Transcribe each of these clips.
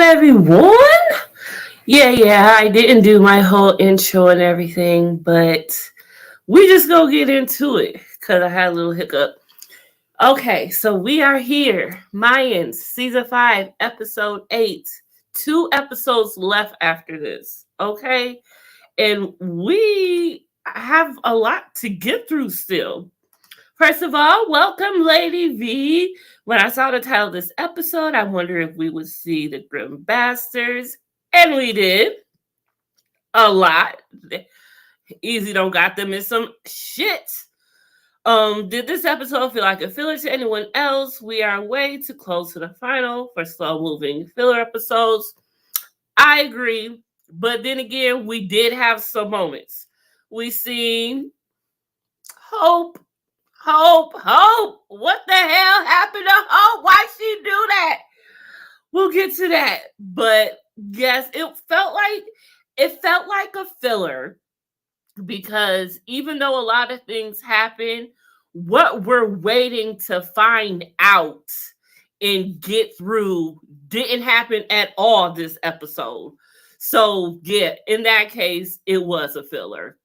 everyone. Yeah, I didn't do my whole intro and everything, but we just gonna get into it because I had a little hiccup. Okay, so we are here. Mayans, season 5, episode 8. 2 episodes left after this. Okay, and we have a lot to get through still. First of all, welcome, Lady V. When I saw the title of this episode, I wondered if we would see the Grim Bastards, and we did a lot. Easy don't got them in some shit. Did this episode feel like a filler to anyone else? We are way too close to the final for slow moving filler episodes. I agree, but then again, we did have some moments. We seen Hope. Hope. What the hell happened to Hope? Why she do that? We'll get to that. But yes, it felt like a filler because even though a lot of things happen, what we're waiting to find out and get through didn't happen at all this episode. So yeah, in that case, it was a filler.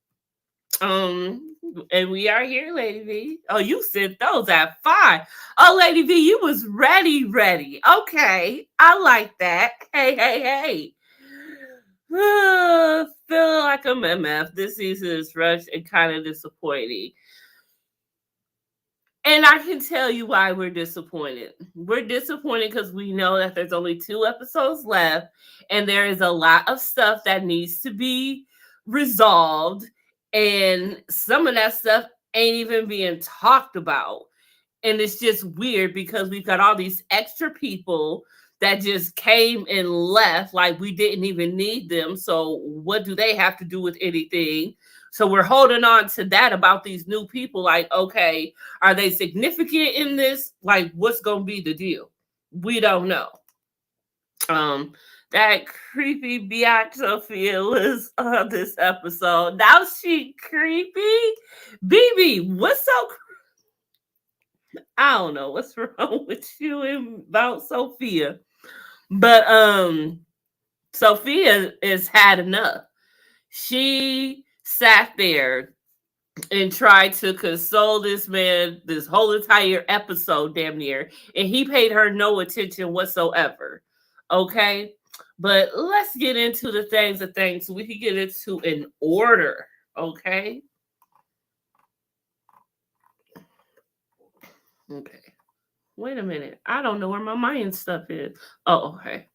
And we are here, Lady V. Oh, you sent those at 5. Oh, Lady V, you was ready. Okay, I like that. Hey. Feeling like a MF. This season is rushed and kind of disappointing. And I can tell you why we're disappointed. We're disappointed because we know that there's only 2 episodes left, and there is a lot of stuff that needs to be resolved. And some of that stuff ain't even being talked about. And it's just weird because we've got all these extra people that just came and left like we didn't even need them. So what do they have to do with anything? So we're holding on to that about these new people. Like, okay, are they significant in this? Like, what's going to be the deal? We don't know. That creepy biatch Sophia was on this episode. Now she creepy. BB, what's so? I don't know what's wrong with you and about Sophia, but Sophia has had enough. She sat there and tried to console this man this whole entire episode, damn near, and he paid her no attention whatsoever. Okay. But let's get into the things so we can get into an order, okay? Okay. Wait a minute. I don't know where my Mayan stuff is. Oh, okay.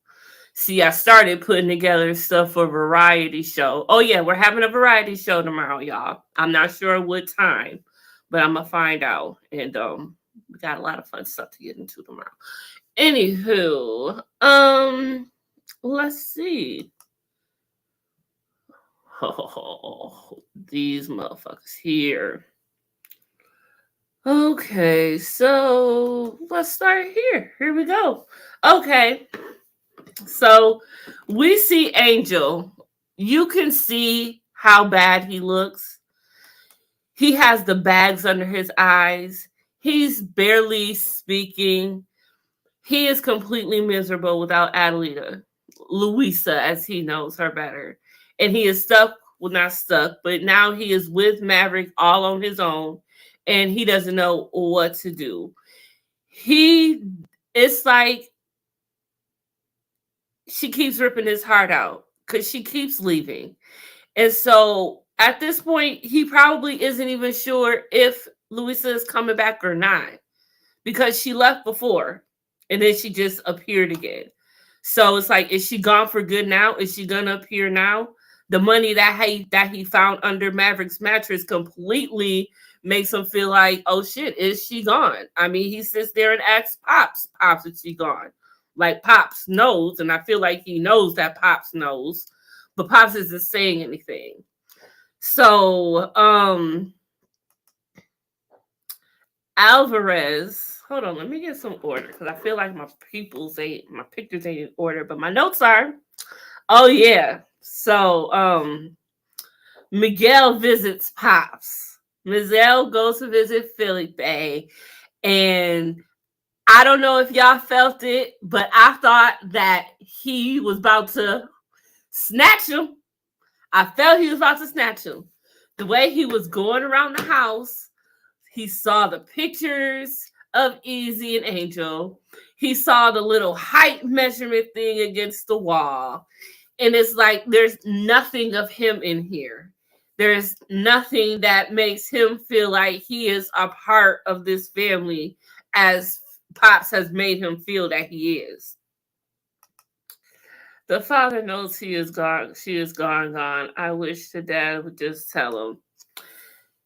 See, I started putting together stuff for a variety show. Oh, yeah, we're having a variety show tomorrow, y'all. I'm not sure what time, but I'm going to find out. And we got a lot of fun stuff to get into tomorrow. Anywho, let's see. Oh, these motherfuckers here. Okay, so let's start here. Here we go. Okay, so we see Angel. You can see how bad he looks. He has the bags under his eyes. He's barely speaking. He is completely miserable without Adelita. Louisa, as he knows her better. And he is stuck, well, not stuck, but now he is with Maverick all on his own, and he doesn't know what to do. It's like she keeps ripping his heart out because she keeps leaving. And so at this point, he probably isn't even sure if Louisa is coming back or not because she left before and then she just appeared again. So it's like, is she gone for good now? Is she gonna appear now? The money that he found under Maverick's mattress completely makes him feel like, oh shit, is she gone? I mean, he sits there and asks Pops, is she gone? Like Pops knows, and I feel like he knows that Pops knows, but Pops isn't saying anything. So Alvarez. Hold on, let me get some order because I feel like my pictures ain't in order, but my notes are. Oh yeah. So Miguel visits Pops. Miguel goes to visit Felipe, and I don't know if y'all felt it, but I thought that he was about to snatch him. I felt he was about to snatch him. The way he was going around the house, he saw the pictures of Easy and Angel. He saw the little height measurement thing against the wall. And it's like there's nothing of him in here. There's nothing that makes him feel like he is a part of this family as Pops has made him feel that he is. The father knows he is gone. She is gone. I wish the dad would just tell him.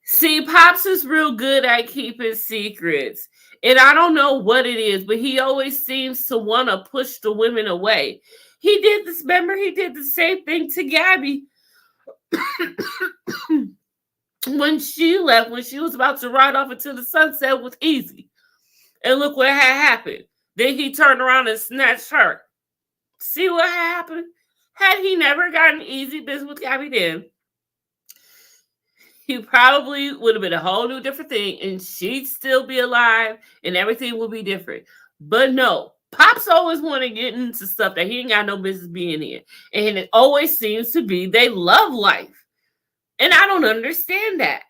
See, Pops is real good at keeping secrets. And I don't know what it is, but he always seems to want to push the women away. He did this, remember, he did the same thing to Gabby. When she left, when she was about to ride off into the sunset with Easy. And look what had happened. Then he turned around and snatched her. See what happened? Had he never gotten Easy business with Gabby then, he probably would have been a whole new different thing, and she'd still be alive, and everything would be different. But no, Pops always want to get into stuff that he ain't got no business being in. And it always seems to be they love life. And I don't understand that.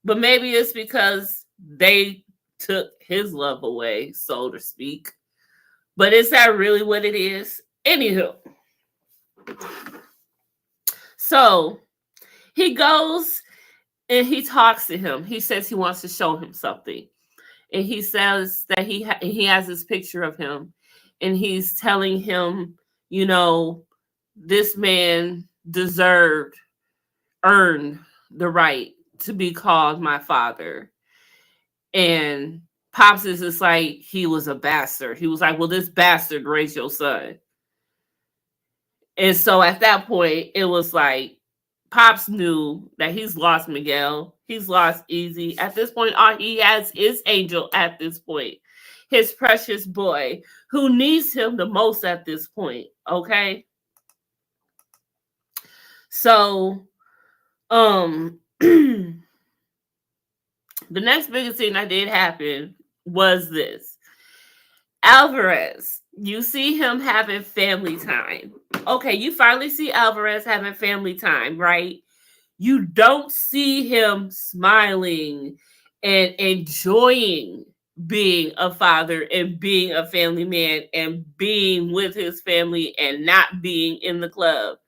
But maybe it's because they took his love away, so to speak. But is that really what it is? Anywho. So he goes and he talks to him. He says he wants to show him something. And he says that he has this picture of him. And he's telling him, you know, this man earned the right to be called my father. And Pops is just like, he was a bastard. He was like, well, this bastard raised your son. And so at that point, it was like, Pops knew that he's lost Miguel. He's lost Easy. At this point, all he has is Angel at this point. His precious boy, who needs him the most at this point. Okay? So, the next biggest thing that did happen was this. Alvarez, you see him having family time. Okay, you finally see Alvarez having family time, right? You don't see him smiling and enjoying being a father and being a family man and being with his family and not being in the club.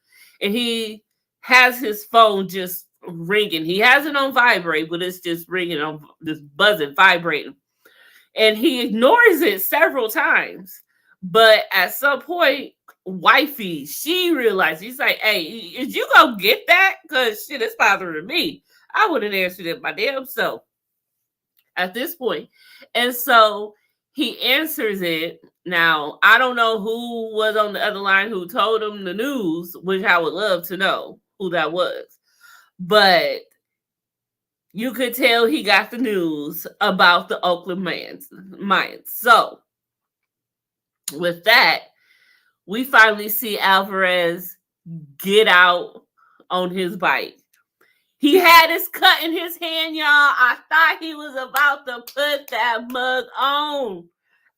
And he has his phone just ringing. He has it on vibrate, but it's just ringing on this buzzing, vibrating. And he ignores it several times. But at some point, wifey, she realized, he's like, hey, is you gonna get that? Because shit, it's bothering me. I wouldn't answer it my damn self at this point. And so he answers it. Now, I don't know who was on the other line who told him the news, which I would love to know who that was. But you could tell he got the news about the Oakland Mayans. So, with that, we finally see Alvarez get out on his bike. He had his cut in his hand, y'all. I thought he was about to put that mug on.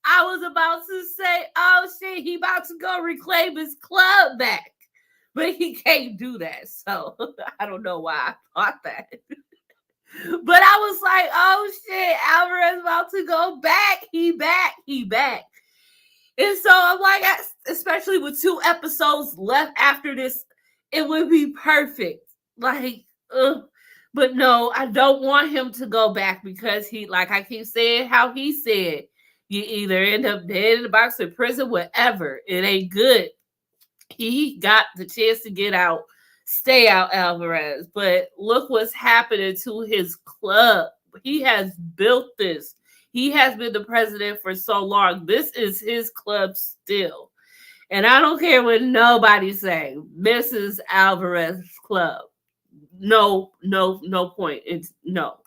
I was about to say, oh shit, he about to go reclaim his club back. But he can't do that. So, I don't know why I thought that. But I was like, oh shit, Alvarez about to go back. He back. And so I'm like, especially with 2 episodes left after this, it would be perfect. Like, but no, I don't want him to go back because he, like I keep saying how he said, you either end up dead in the box in prison, whatever. It ain't good. He got the chance to get out. Stay out, Alvarez. But look what's happening to his club. He has built this. He has been the president for so long. This is his club still. And I don't care what nobody's saying. Mrs. Alvarez's club. No point. It's no.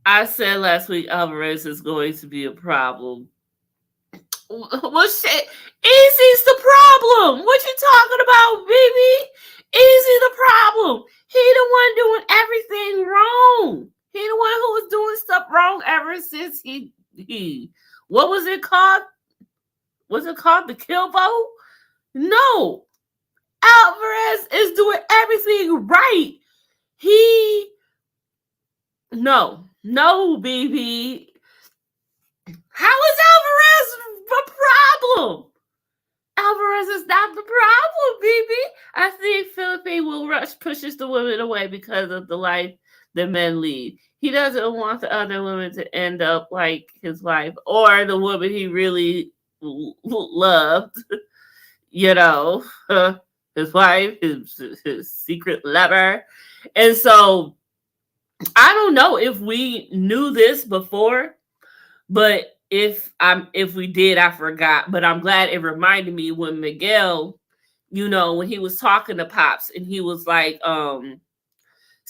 I said last week Alvarez is going to be a problem. Well, shit, Easy's the problem. What you talking about, baby? Easy the problem. He the one doing everything wrong. He the one who was doing stuff wrong ever since he what was it called? Was it called the kill vote? No. Alvarez is doing everything right. No, BB. How is Alvarez the problem? Alvarez is not the problem, BB. I think Philippe will pushes the women away because of the life the men lead. He doesn't want the other women to end up like his wife or the woman he really loved. You know, his wife, his secret lover. And so I don't know if we knew this before, but if we did, I forgot. But I'm glad it reminded me when Miguel, when he was talking to Pops and he was like,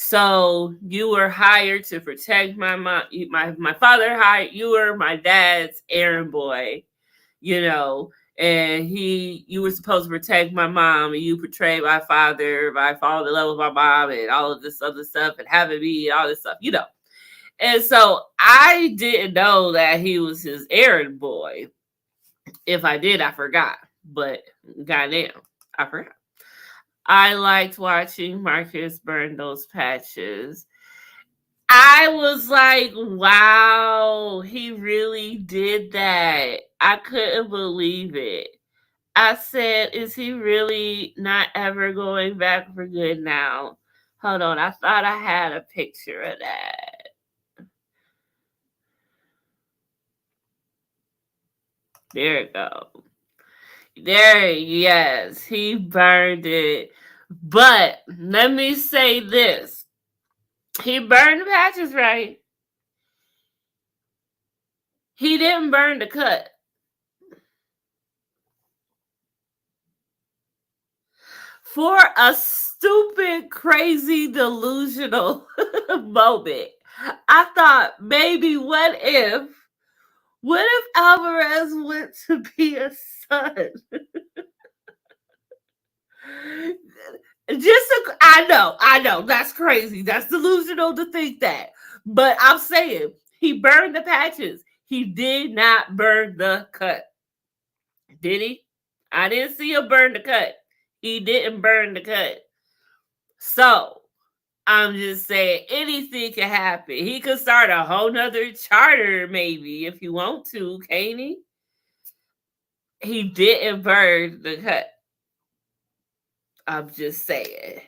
so you were hired to protect my mom. My father hired you. Were my dad's errand boy, and you were supposed to protect my mom, and you portrayed my father by falling in love with my mom and all of this other stuff and having me and all this stuff, And so I didn't know that he was his errand boy. If I did, I forgot. But goddamn, I forgot. I liked watching Marcus burn those patches. I was like, wow, he really did that. I couldn't believe it. I said, is he really not ever going back for good now? Hold on, I thought I had a picture of that. There it goes. Yes, he burned it. But let me say this. He burned the patches right. He didn't burn the cut. For a stupid, crazy, delusional moment, I thought maybe what if Alvarez went to be a son? I know, that's crazy. That's delusional to think that. But I'm saying he burned the patches. He did not burn the cut. Did he? I didn't see him burn the cut. He didn't burn the cut. So I'm just saying anything can happen. He could start a whole nother charter, maybe, if you want to, can't he? He didn't burn the cut. I'm just saying.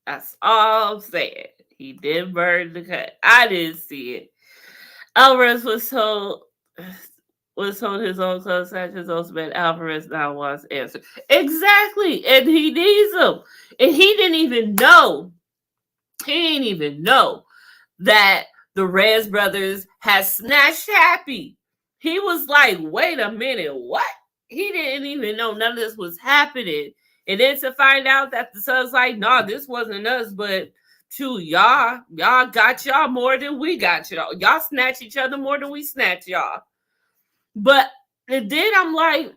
That's all I'm saying. He did burn the cut. I didn't see it. Alvarez was told his own clothes such as those men. Alvarez now wants answer. Exactly. And he needs them. And he didn't even know. He didn't even know that the Reyes brothers had snatched Happy. He was like, wait a minute, what? He didn't even know none of this was happening. And then to find out that the son's like, no, this wasn't us, but y'all got y'all more than we got y'all. Y'all snatch each other more than we snatch y'all. But and then I'm like,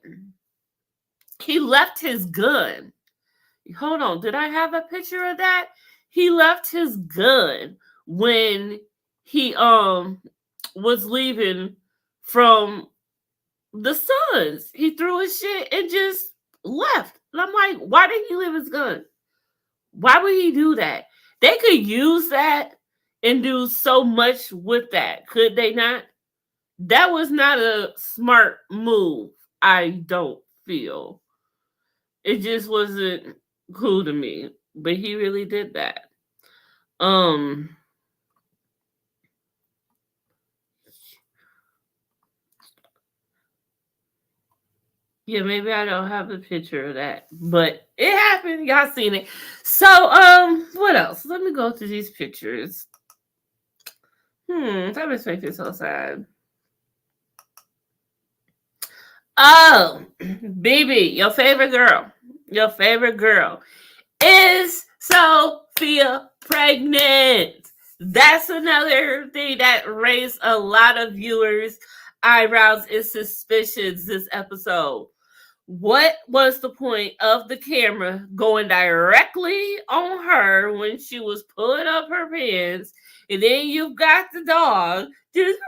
he left his gun. Hold on, did I have a picture of that? He left his gun when he was leaving from the Suns. He threw his shit and just left. And I'm like, why did he leave his gun? Why would he do that? They could use that and do so much with that, could they not? That was not a smart move, I don't feel. It just wasn't cool to me. But he really did that. Yeah, maybe I don't have a picture of that, but it happened. Y'all seen it. So, what else? Let me go through these pictures. That makes me feel so sad. Oh, BB, your favorite girl is Sophia pregnant. That's another thing that raised a lot of viewers' eyebrows and suspicions this episode. What was the point of the camera going directly on her when she was pulling up her pants? And then you've got the dog just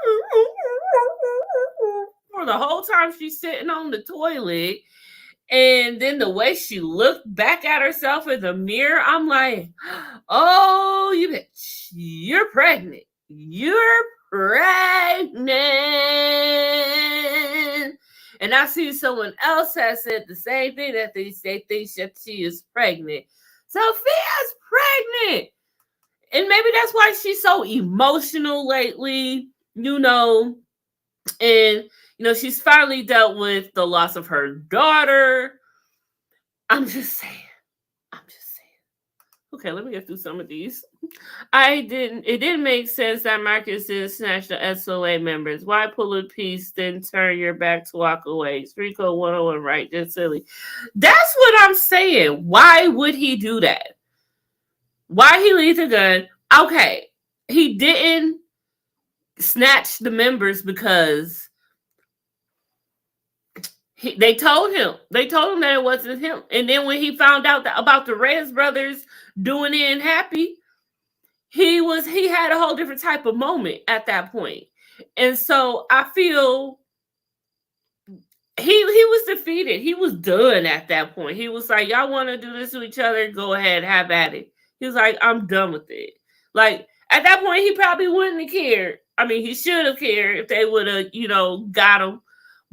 for the whole time she's sitting on the toilet. And then the way she looked back at herself in the mirror, I'm like, oh, you bitch, you're pregnant. You're pregnant. And I see someone else has said the same thing, that they think that she is pregnant. Sophia's pregnant. And maybe that's why she's so emotional lately, and she's finally dealt with the loss of her daughter. I'm just saying. Okay, let me get through some of these. It didn't make sense that Marcus didn't snatch the SOA members. Why pull a piece, then turn your back to walk away? Street Code 101, right? That's silly. That's what I'm saying. Why would he do that? Why he leave the gun? Okay, he didn't snatch the members because they told him that it wasn't him. And then when he found out about the Reyes brothers doing it and happy, he had a whole different type of moment at that point. And so I feel he was defeated. He was done at that point. He was like, y'all want to do this to each other? Go ahead, have at it. He was like, I'm done with it. Like, at that point, he probably wouldn't have cared. I mean, he should have cared if they would have, got him.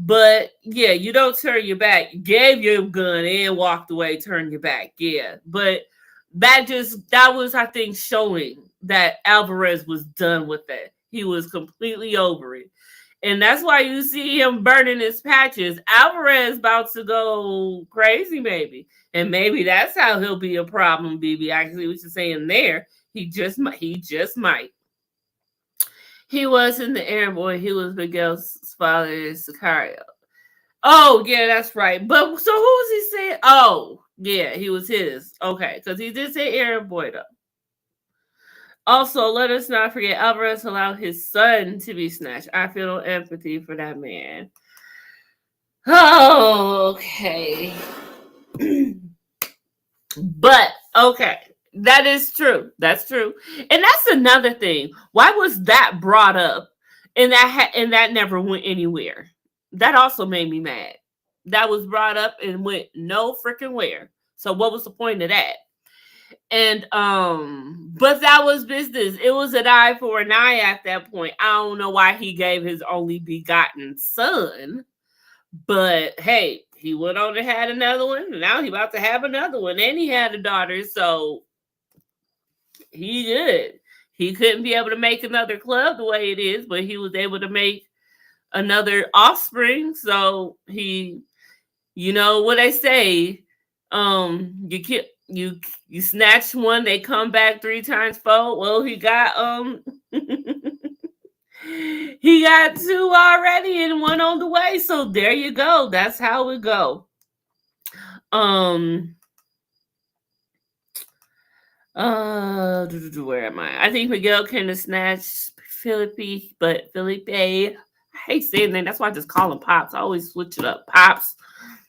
But yeah, you don't turn your back. You gave your gun and walked away, turn your back. Yeah. But that was, I think, showing that Alvarez was done with that. He was completely over it. And that's why you see him burning his patches. Alvarez about to go crazy, maybe. And maybe that's how he'll be a problem, BB. I see what you're saying there. He just might. He wasn't the errand boy. He was Miguel's father, Sicario. Oh, yeah, that's right. But so who was he saying? Oh, yeah, he was his. Okay, because he did say errand boy, though. Also, let us not forget, Alvarez allowed his son to be snatched. I feel no empathy for that man. Oh, okay. But, okay. That is true. That's true. And that's another thing. Why was that brought up and that never went anywhere? That also made me mad. That was brought up and went no freaking where. So what was the point of that? And but that was business. It was an eye for an eye at that point. I don't know why he gave his only begotten son, but hey, he went on and had another one, and now he about to have another one, and he had a daughter, so he did. He couldn't be able to make another club the way it is, but he was able to make another offspring. So he, what they say, you snatch one, they come back 3 times fold. Well, he got he got 2 already and 1 on the way. So there you go. That's how it go. Where am I? I think Miguel can have snatched Felipe, but Felipe, I hate saying that. That's why I just call him Pops. I always switch it up. Pops.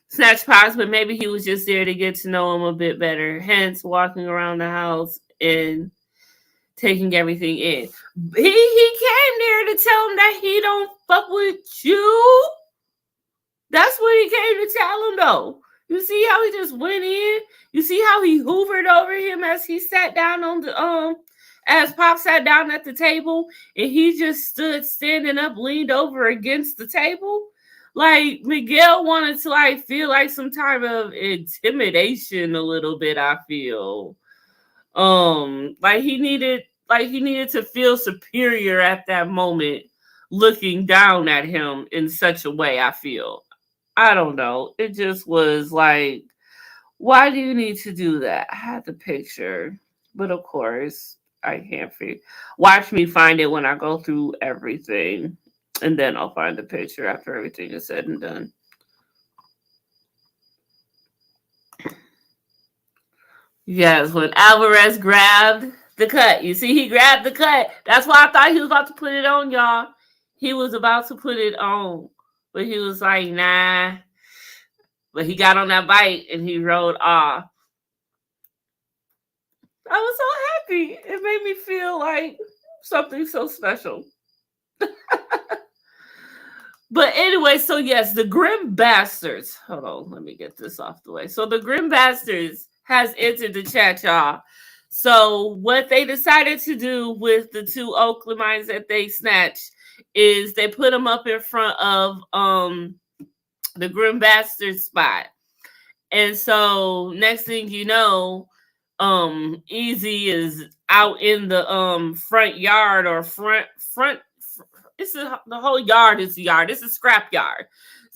Snatch Pops, but maybe he was just there to get to know him a bit better. Hence, walking around the house and taking everything in. He came there to tell him that he don't fuck with you. That's what he came to tell him, though. You see how he just went in? You see how he hoovered over him as he sat down on the as Pop sat down at the table, and he just stood standing up, leaned over against the table. Like, Miguel wanted to feel like some type of intimidation a little bit, I feel. He needed to feel superior at that moment, looking down at him in such a way, I feel. I don't know. It just was like, why do you need to do that? I had the picture, but of course, I can't figure. Watch me find it when I go through everything. And then I'll find the picture after everything is said and done. Yes, when Alvarez grabbed the cut. You see, he grabbed the cut. That's why I thought he was about to put it on, y'all. He was about to put it on. But he was like, nah. But he got on that bike and he rode off. I was so happy. It made me feel like something so special. But anyway, so yes, the Grim Bastards. Hold on, let me get this off the way. So the Grim Bastards has entered the chat, y'all. So what they decided to do with the 2 Oakland mines that they snatched is they put them up in front of the Grim Bastards spot. And so next thing you know, Easy is out in the front yard or front. The whole yard is the yard. It's a scrap yard.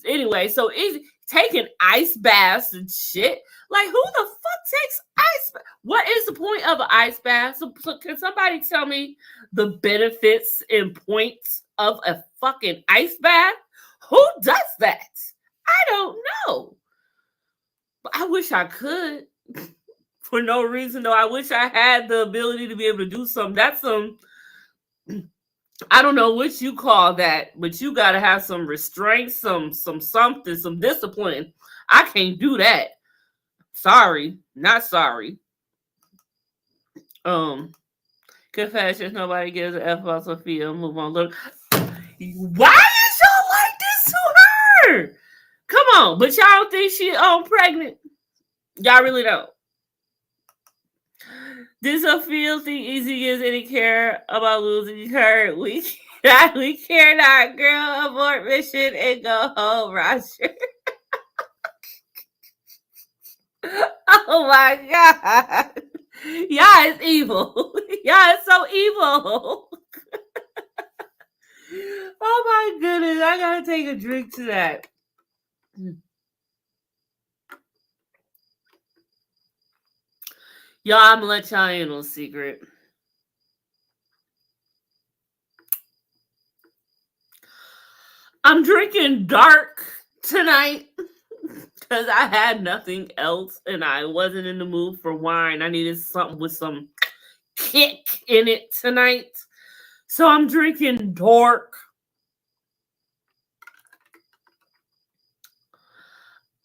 Anyway, so Easy taking ice baths and shit. Like, who the fuck takes ice bath? What is the point of an ice bath? So can somebody tell me the benefits and points of a fucking ice bath? Who does that? I don't know. But I wish I could. For no reason, though. I wish I had the ability to be able to do something. That's some... I don't know what you call that, but you got to have some restraint, some something, some discipline. I can't do that. Sorry, not sorry. Confessions, nobody gives a F about Sophia. Move on. Look, why is y'all like this to her? Come on, but y'all don't think she pregnant? Y'all really don't. Did Sophia think Easy gives any care about losing her? We care not, girl. Abort mission and go home, Roger. Oh my God. Y'all is evil. Y'all is so evil. Oh my goodness. I gotta take a drink to that. Y'all, I'm gonna let y'all in on a secret. I'm drinking dark tonight because I had nothing else and I wasn't in the mood for wine. I needed something with some kick in it tonight. So I'm drinking dark.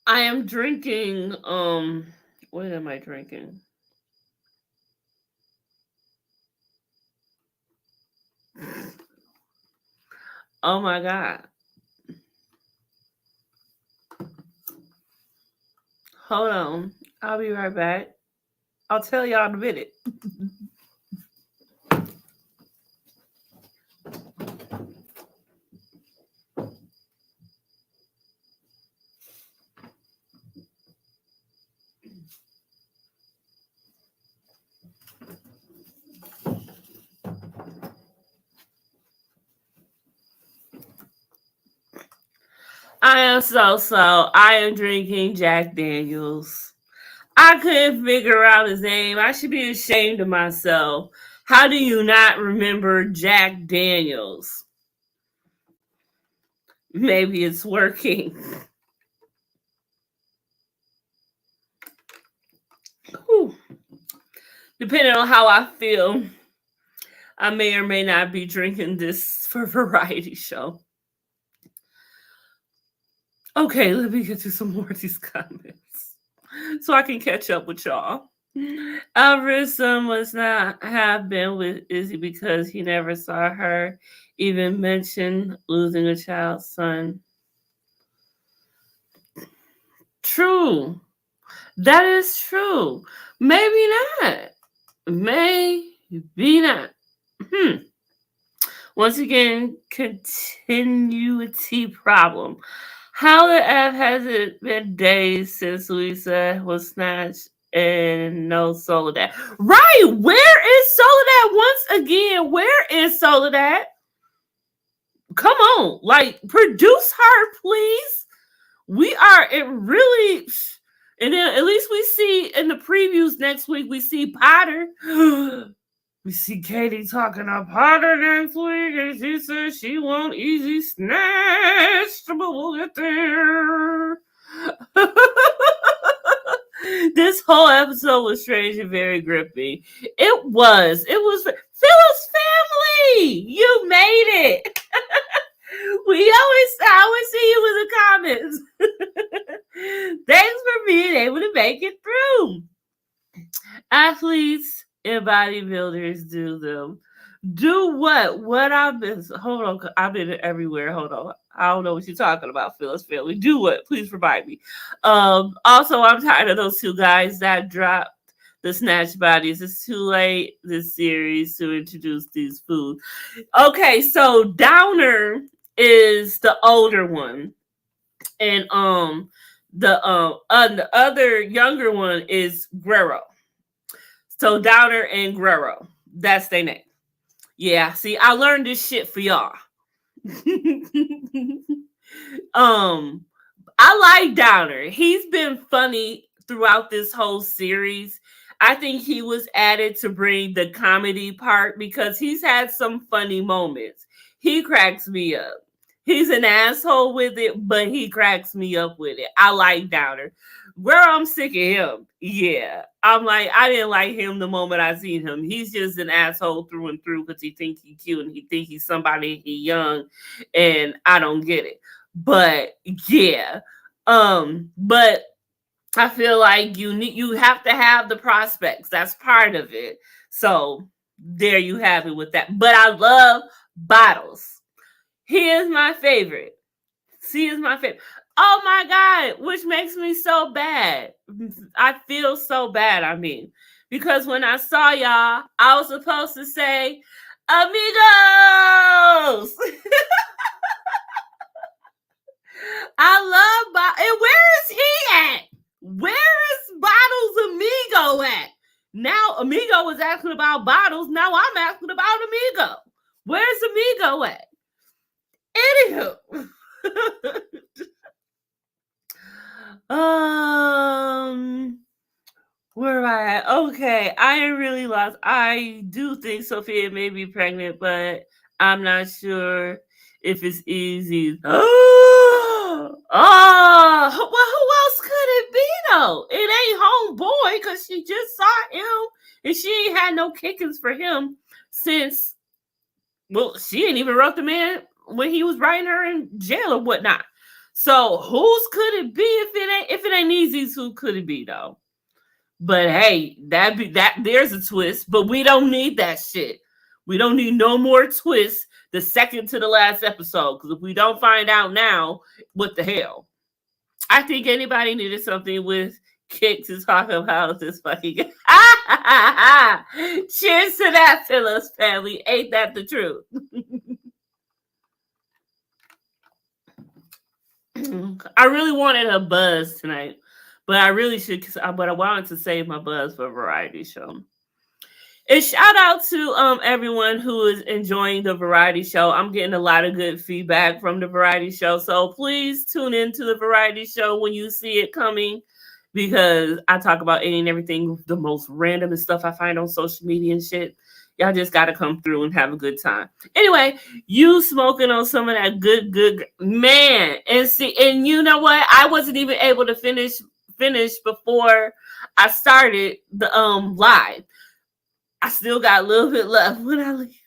I am drinking, what am I drinking? Oh my God. Hold on. I'll be right back. I'll tell y'all in a minute. I am drinking Jack Daniels. I couldn't figure out his name. I should be ashamed of myself. How do you not remember Jack Daniels? Maybe it's working. Whew. Depending on how I feel, I may or may not be drinking this for variety show. Okay, let me get to some more of these comments so I can catch up with y'all. Alvarez must not have been with Izzy because he never saw her even mention losing a child's son. True. That is true. Maybe not. Maybe not. Once again, continuity problem. How the F has it been days since Louisa was snatched and no Soledad? Right! Where is Soledad? Once again, where is Soledad? Come on, like, produce her, please. We are it really, and then at least we see in the previews next week, we see Potter. We see Katie talking to Potter next week, and she says she won't easy snatch, but we'll get there. This whole episode was strange and very grippy. It was. Phyllis family. You made it. I always see you in the comments. make it through. Athletes and bodybuilders do what I've been. Hold on, I've been everywhere. Hold on, I don't know what you're talking about, Phyllis Family. Do what? Please provide me. Also, I'm tired of those two guys that dropped the snatch bodies. It's too late this series to introduce these foods. Okay, so Downer is the older one, and the other younger one is Guerrero. So Downer and Guerrero, that's their name. Yeah, see, I learned this shit for y'all. I like Downer. He's been funny throughout this whole series. I think he was added to bring the comedy part because he's had some funny moments. He cracks me up. He's an asshole with it, but he cracks me up with it. I like Downer. Where I'm sick of him. Yeah. I'm like, I didn't like him the moment I seen him. He's just an asshole through and through because he thinks he's cute and he thinks he's somebody, he young, and I don't get it. But yeah. But I feel like you have to have the prospects. That's part of it. So there you have it with that. But I love Bottles. He is my favorite. She is my favorite. Oh my God, which makes me so bad. I feel so bad, because when I saw y'all, I was supposed to say, amigos! I love Bottles. And where is he at? Where is Bottles Amigo at? Now Amigo was asking about Bottles. Now I'm asking about Amigo. Where's Amigo at? Anywho. Where am I at? Okay, I am really lost. I do think Sophia may be pregnant, but I'm not sure if it's easy. Well, who else could it be though? It ain't homeboy because she just saw him and she ain't had no kickings for him since. Well, she ain't even wrote the man when he was writing her in jail or whatnot. So whose could it be if it ain't easy? Who could it be though? But hey, there's a twist. But we don't need that shit. We don't need no more twists the second to the last episode. Because if we don't find out now, what the hell? I think anybody needed something with Kick to talk about this fucking game. Cheers to that, Phyllis family. Ain't that the truth? I really wanted a buzz tonight, but I really should. But I wanted to save my buzz for a variety show. And shout out to everyone who is enjoying the variety show. I'm getting a lot of good feedback from the variety show, so please tune into the variety show when you see it coming, because I talk about any and everything, the most random stuff I find on social media and shit. Y'all just got to come through and have a good time. Anyway, you smoking on some of that good man. And you know what? I wasn't even able to finish before I started the live. I still got a little bit left when I leave.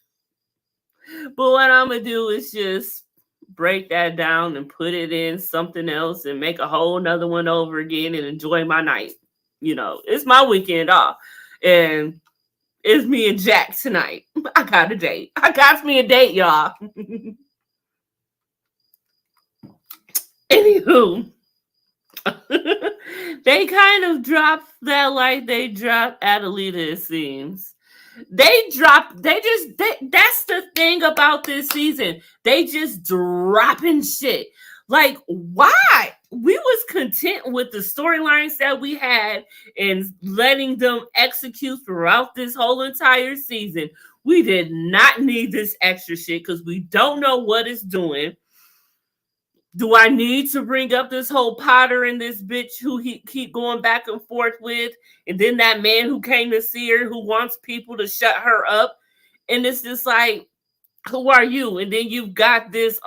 But what I'm going to do is just break that down and put it in something else and make a whole nother one over again and enjoy my night. You know, it's my weekend off. And it's me and Jack tonight. I got a date. I got me a date, y'all. Anywho, they kind of dropped that like they dropped Adelita, it seems. That's the thing about this season. They just dropping shit. Like, why? We was content with the storylines that we had and letting them execute throughout this whole entire season. We did not need this extra shit because we don't know what it's doing. Do I need to bring up this whole Potter and this bitch who he keep going back and forth with? And then that man who came to see her who wants people to shut her up. And it's just like, who are you? And then you've got this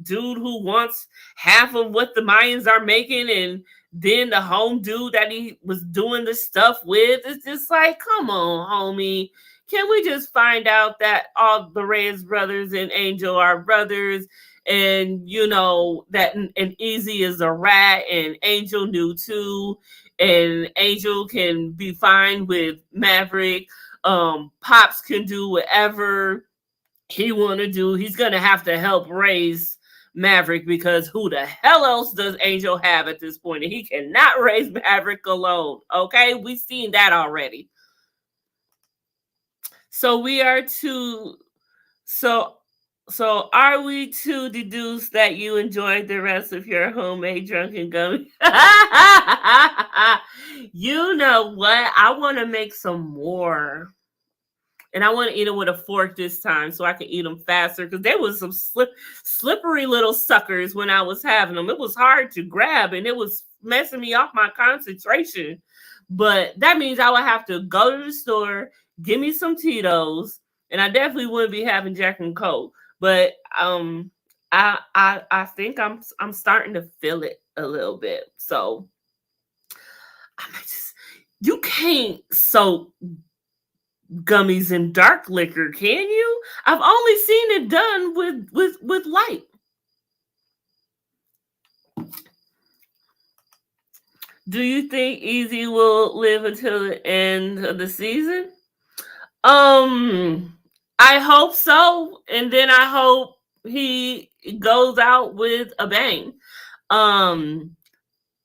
dude who wants half of what the Mayans are making, and then the home dude that he was doing the stuff with. It's just like, come on, homie. Can we just find out that all the Reyes brothers and Angel are brothers? and you know that and Easy is a rat, and Angel knew too, and Angel can be fine with Maverick. Pops can do whatever he want to do. He's gonna have to help raise Maverick, because who the hell else does Angel have at this point? And he cannot raise Maverick alone. Okay, we've seen that already. So we are to so are we to deduce that you enjoyed the rest of your homemade drunken gummy? You know what? I want to make some more. And I want to eat them with a fork this time so I can eat them faster, because there was some slippery little suckers when I was having them. It was hard to grab and it was messing me off my concentration. But that means I would have to go to the store, give me some Tito's, and I definitely wouldn't be having Jack and Coke. But I think I'm starting to feel it a little bit. So I might just, you can't soak gummies in dark liquor, can you? I've only seen it done with light. Do you think Easy will live until the end of the season? I hope so, and then I hope he goes out with a bang.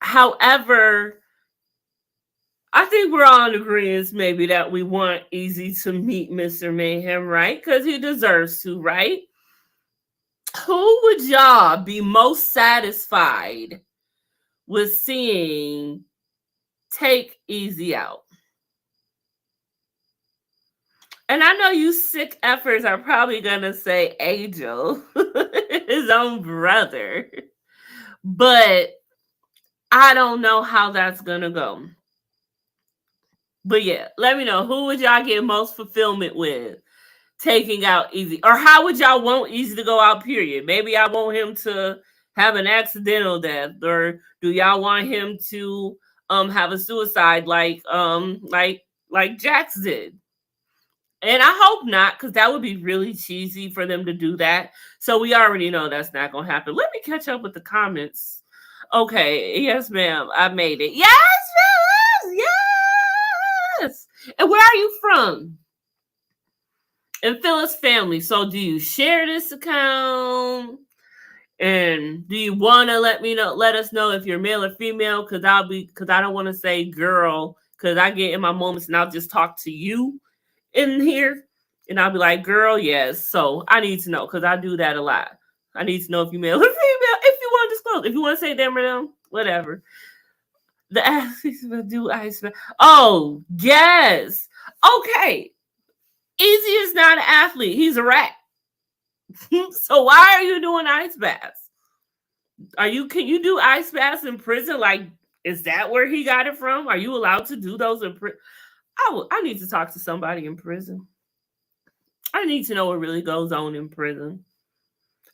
However, I think we're all in agreement maybe that we want Easy to meet Mr. Mayhem, right? Because he deserves to, right? Who would y'all be most satisfied with seeing take Easy out? And I know you sick efforts are probably going to say Angel, his own brother. But I don't know how that's going to go. But yeah, let me know, who would y'all get most fulfillment with taking out Easy? Or how would y'all want Easy to go out, period? Maybe I want him to have an accidental death, or do y'all want him to have a suicide like Jax did? And I hope not, because that would be really cheesy for them to do that. So we already know that's not going to happen. Let me catch up with the comments. Okay, yes, ma'am, I made it. Yes, yes. And where are you from? And Phyllis family. So do you share this account? And do you want to let us know if you're male or female? Because I don't want to say girl, because I get in my moments and I'll just talk to you in here, and I'll be like, girl, yes. So I need to know, because I do that a lot. I need to know if you're male or female. If you want to disclose, if you want to say them or them, whatever. The athletes will do ice bath. Oh, yes. Okay. Easy is not an athlete. He's a rat. So why are you doing ice baths? Can you do ice baths in prison? Like, is that where he got it from? Are you allowed to do those in prison? I need to talk to somebody in prison. I need to know what really goes on in prison.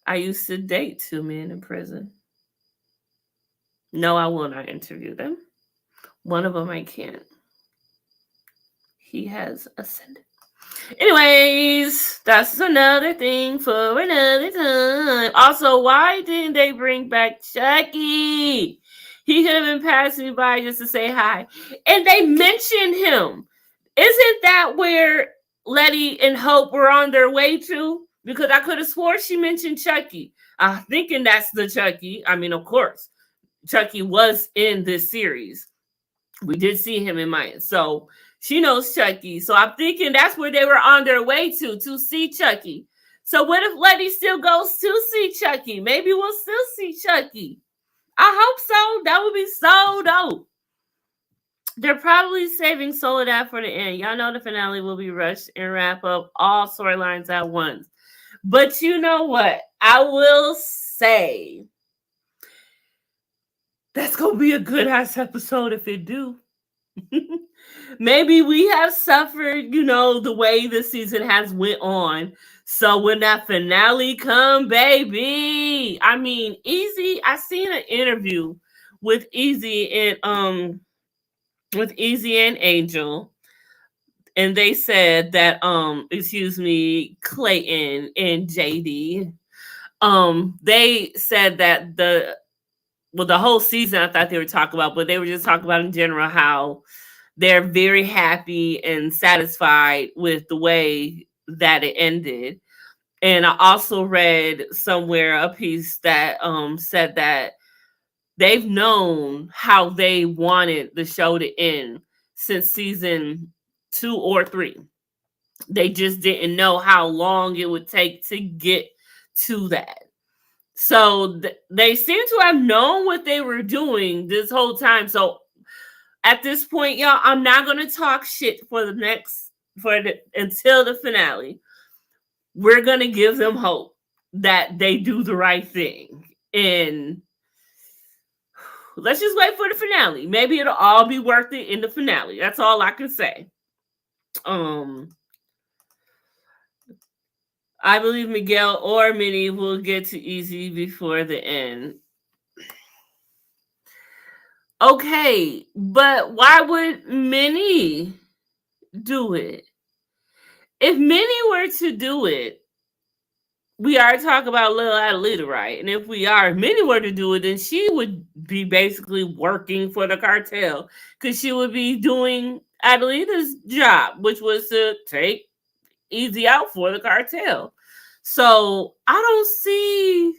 I used to date 2 men in prison. No, I will not interview them. One of them I can't. He has ascended. Anyways, that's another thing for another time. Also, why didn't they bring back Chucky? He could have been passing me by just to say hi. And they mentioned him. Isn't that where Letty and Hope were on their way to? Because I could have swore she mentioned Chucky. I'm thinking that's the Chucky. I mean, of course, Chucky was in this series. We did see him in Mayans. So she knows Chucky. So I'm thinking that's where they were on their way to see Chucky. So what if Letty still goes to see Chucky? Maybe we'll still see Chucky. I hope so. That would be so dope. They're probably saving Soledad for the end. Y'all know the finale will be rushed and wrap up all storylines at once. But you know what? I will say that's going to be a good ass episode if it do. Maybe we have suffered, the way the season has went on. So when that finale come, baby, I mean, Easy, I seen an interview with Easy and Angel, and they said that Clayton and JD, They said that the whole season I thought they were talking about, but they were just talking about in general how they're very happy and satisfied with the way that it ended. And I also read somewhere a piece that said that they've known how they wanted the show to end since season 2 or 3. They just didn't know how long it would take to get to that. So they seem to have known what they were doing this whole time. So at this point, y'all, I'm not gonna talk shit until the finale. We're gonna give them hope that they do the right thing, and let's just wait for the finale. Maybe it'll all be worth it in the finale. That's all I can say. I believe Miguel or Minnie will get to Easy before the end. Okay, but why would Minnie do it? If Minnie were to do it, we are talking about Lil Adelita, right? And if Minnie were to do it, then she would be basically working for the cartel because she would be doing Adelita's job, which was to take Easy out for the cartel. So I don't see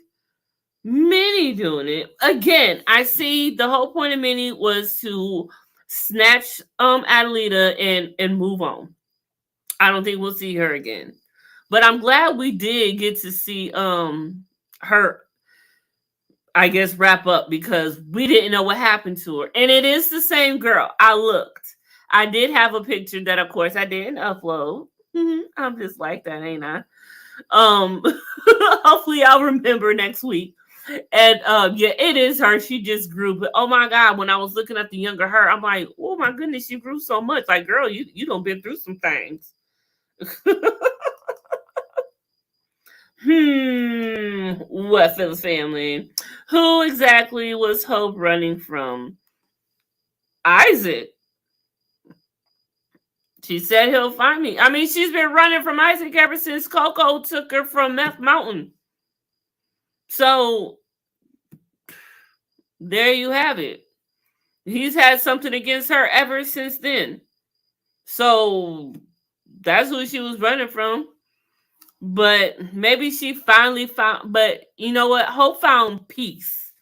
Minnie doing it. Again, I see the whole point of Minnie was to snatch Adelita and move on. I don't think we'll see her again. But I'm glad we did get to see her, I guess, wrap up because we didn't know what happened to her. And it is the same girl. I looked. I did have a picture that, of course, I didn't upload. I'm just like that, ain't I? Hopefully I'll remember next week. And yeah, it is her. She just grew. But oh my God, when I was looking at the younger her, I'm like, oh my goodness, she grew so much. Like, girl, you done been through some things. What for the family? Who exactly was Hope running from? Isaac. She said he'll find me. I mean, she's been running from Isaac ever since Coco took her from Meth Mountain. So there you have it. He's had something against her ever since then. So that's who she was running from. But maybe she finally found, but you know what? Hope found peace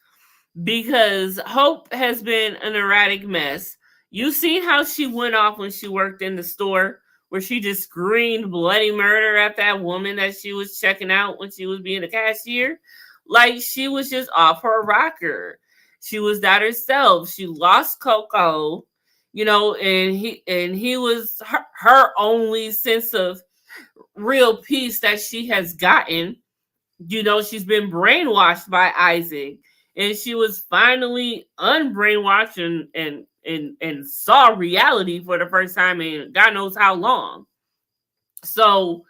because Hope has been an erratic mess. You seen how she went off when she worked in the store where she just screamed bloody murder at that woman that she was checking out when she was being a cashier. Like she was just off her rocker. She was not herself. She lost Coco, you know, and he was her only sense of real peace that she has gotten. You know, she's been brainwashed by Isaac, and she was finally unbrainwashed and saw reality for the first time in God knows how long. So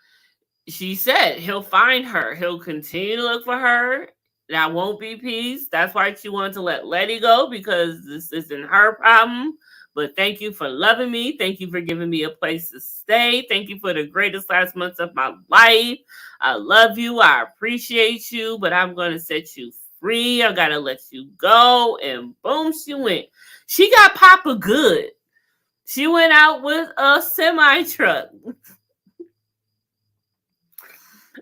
she said he'll find her. He'll continue to look for her. That won't be peace. That's why she wanted to let Letty go because this isn't her problem. But thank you for loving me. Thank you for giving me a place to stay. Thank you for the greatest last months of my life. I love you. I appreciate you. But I'm going to set you free. I got to let you go. And boom, she went. She got Papa good. She went out with a semi-truck.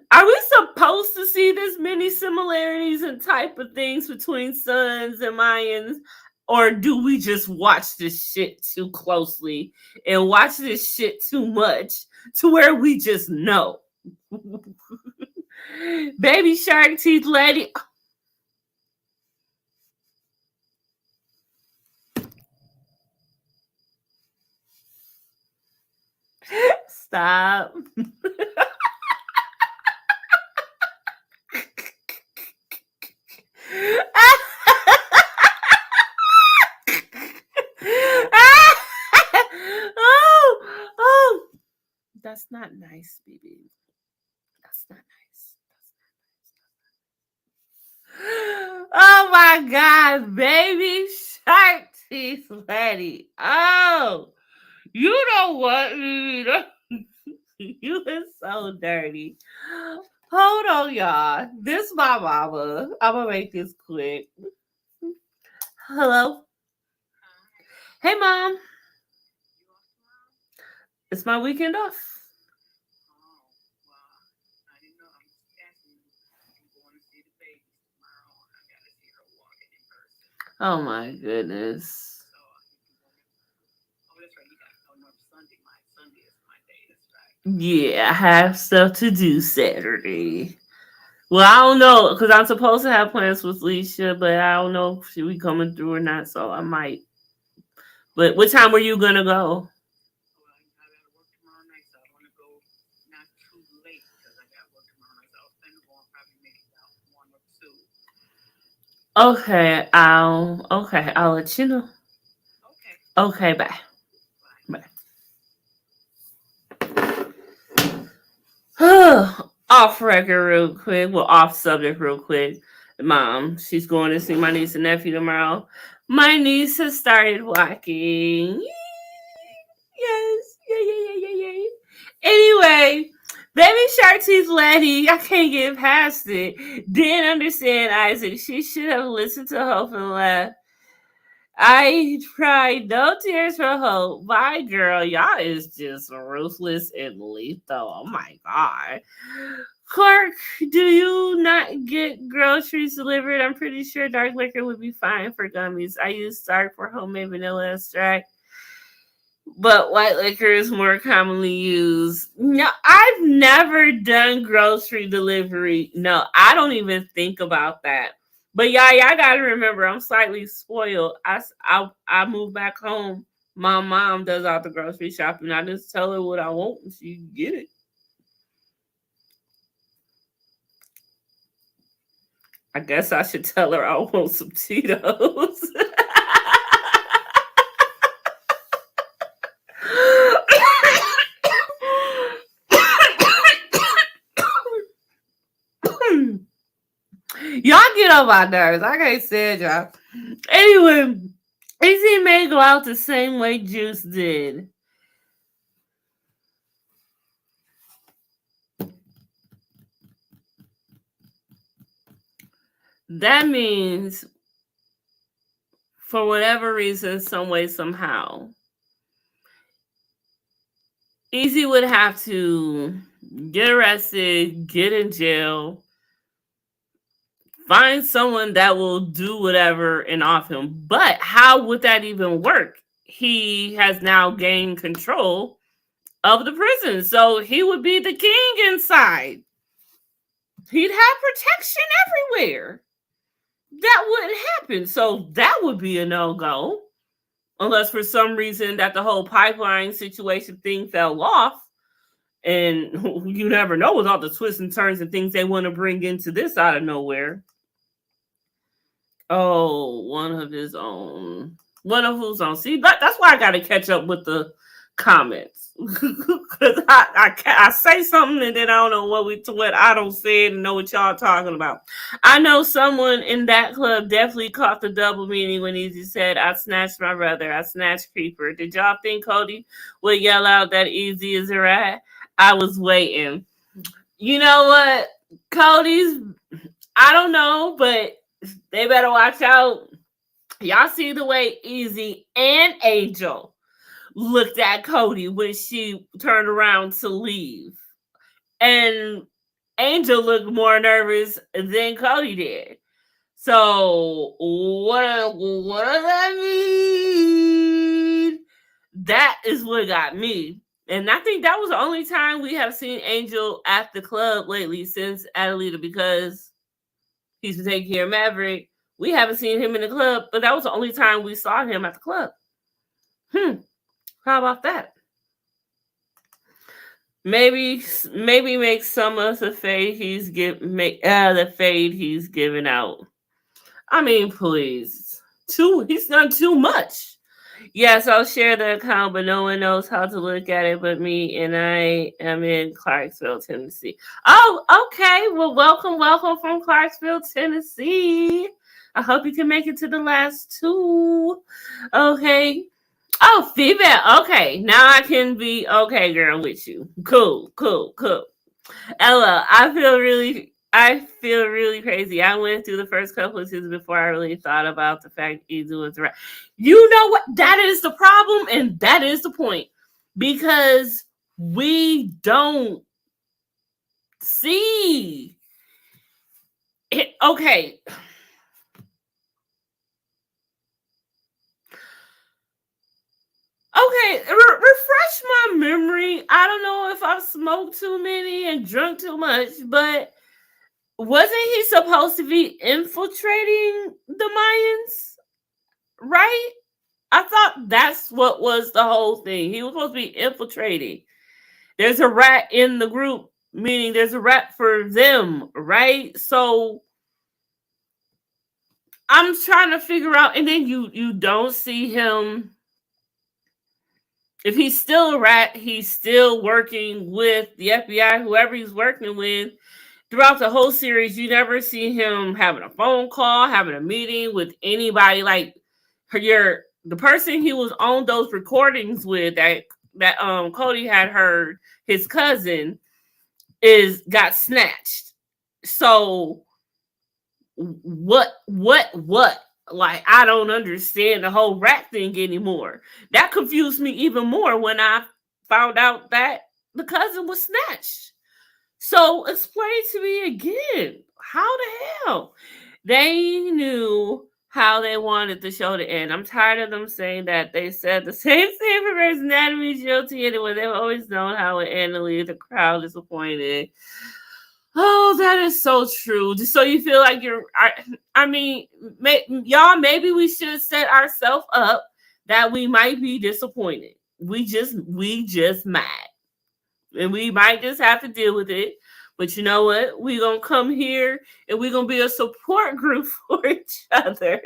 Are we supposed to see this many similarities and type of things between Sons and Mayans? Or do we just watch this shit too closely and watch this shit too much to where we just know? Baby Shark Teeth Lady. Stop. Oh, that's not nice, baby. That's not nice. Oh my God, baby Shark Teeth Lady. Oh, you know what, baby? You is so dirty. Hold on, y'all. This my mama. I'm gonna make this quick. Hello. Hey, mom. It's my weekend off. Oh my goodness. Yeah, I have stuff to do Saturday. Well, I don't know because I'm supposed to have plans with Leisha, but I don't know if she'll be coming through or not. So I might. But what time were you gonna go? I'll let you know. Okay, bye. Bye. Off record real quick. Well, off subject real quick. Mom, she's going to see my niece and nephew tomorrow. My niece has started walking. Yes. Yay. Anyway, Baby Shark Teeth Letty, I can't get past it. Didn't understand Isaac. She should have listened to Hope and laughed. I cried no tears for Hope. My girl, y'all is just ruthless and lethal. Oh my god. Clark, do you not get groceries delivered? I'm pretty sure dark liquor would be fine for gummies. I use dark for homemade vanilla extract, but white liquor is more commonly used. No, I've never done grocery delivery. No, I don't even think about that. But y'all gotta remember, I'm slightly spoiled. I moved back home. My mom does all the grocery shopping. I just tell her what I want and she get it. I guess I should tell her I want some Cheetos. Y'all get on my nerves. I can't stand y'all. Anyway, Easy may go out the same way Juice did. That means, for whatever reason, some way, somehow, Easy would have to get arrested, get in jail, find someone that will do whatever and off him. But how would that even work? He has now gained control of the prison, so he would be the king inside. He'd have protection everywhere. That wouldn't happen. So that would be a no-go. Unless for some reason that the whole pipeline situation thing fell off. And you never know with all the twists and turns and things they want to bring into this out of nowhere. Oh, one of his own. One of whose own. See, that's why I got to catch up with the comments. Because I say something and then I don't know what I don't say and know what y'all talking about. I know someone in that club definitely caught the double meaning when Easy said, I snatched my brother, I snatched Creeper. Did y'all think Cody would yell out that Easy is a rat? I was waiting. You know what? Cody's, I don't know, but they better watch out. Y'all see the way Easy and Angel looked at Cody when she turned around to leave. And Angel looked more nervous than Cody did. So what does that mean? That is what got me. And I think that was the only time we have seen Angel at the club lately since Adelita, because he's been taking care of Maverick. We haven't seen him in the club, but that was the only time we saw him at the club. How about that? Maybe make some of the fade he's giving out. I mean, please. He's done too much. Yes, I'll share the account, but no one knows how to look at it but me, and I am in Clarksville, Tennessee. Oh, okay. Well, welcome from Clarksville, Tennessee. I hope you can make it to the last two. Okay. Oh, female. Okay. Now I can be okay, girl, with you. Cool. Ella, I feel really crazy. I went through the first couple of seasons before I really thought about the fact Izu was right. You know what? That is the problem, and that is the point. Because we don't see it. Okay. Okay, refresh my memory. I don't know if I've smoked too many and drunk too much, but wasn't he supposed to be infiltrating the Mayans? Right? I thought that's what was the whole thing. He was supposed to be infiltrating. There's a rat in the group, meaning there's a rat for them, right? So I'm trying to figure out, and then you don't see him. If he's still a rat, he's still working with the FBI, whoever he's working with. Throughout the whole series, you never see him having a phone call, having a meeting with anybody. Like the person he was on those recordings with that Cody had heard, his cousin, got snatched. So what? Like, I don't understand the whole rat thing anymore. That confused me even more when I found out that the cousin was snatched. So explain to me again, how the hell they knew how they wanted the show to end. I'm tired of them saying that they said the same thing for Grey's Anatomy, GOT, anyway. They've always known how it ended, leave the crowd disappointed. Oh, that is so true. Just so you feel like I mean, y'all, maybe we should set ourselves up that we might be disappointed. We just mad. And we might just have to deal with it. But you know what? We're going to come here and we're going to be a support group for each other.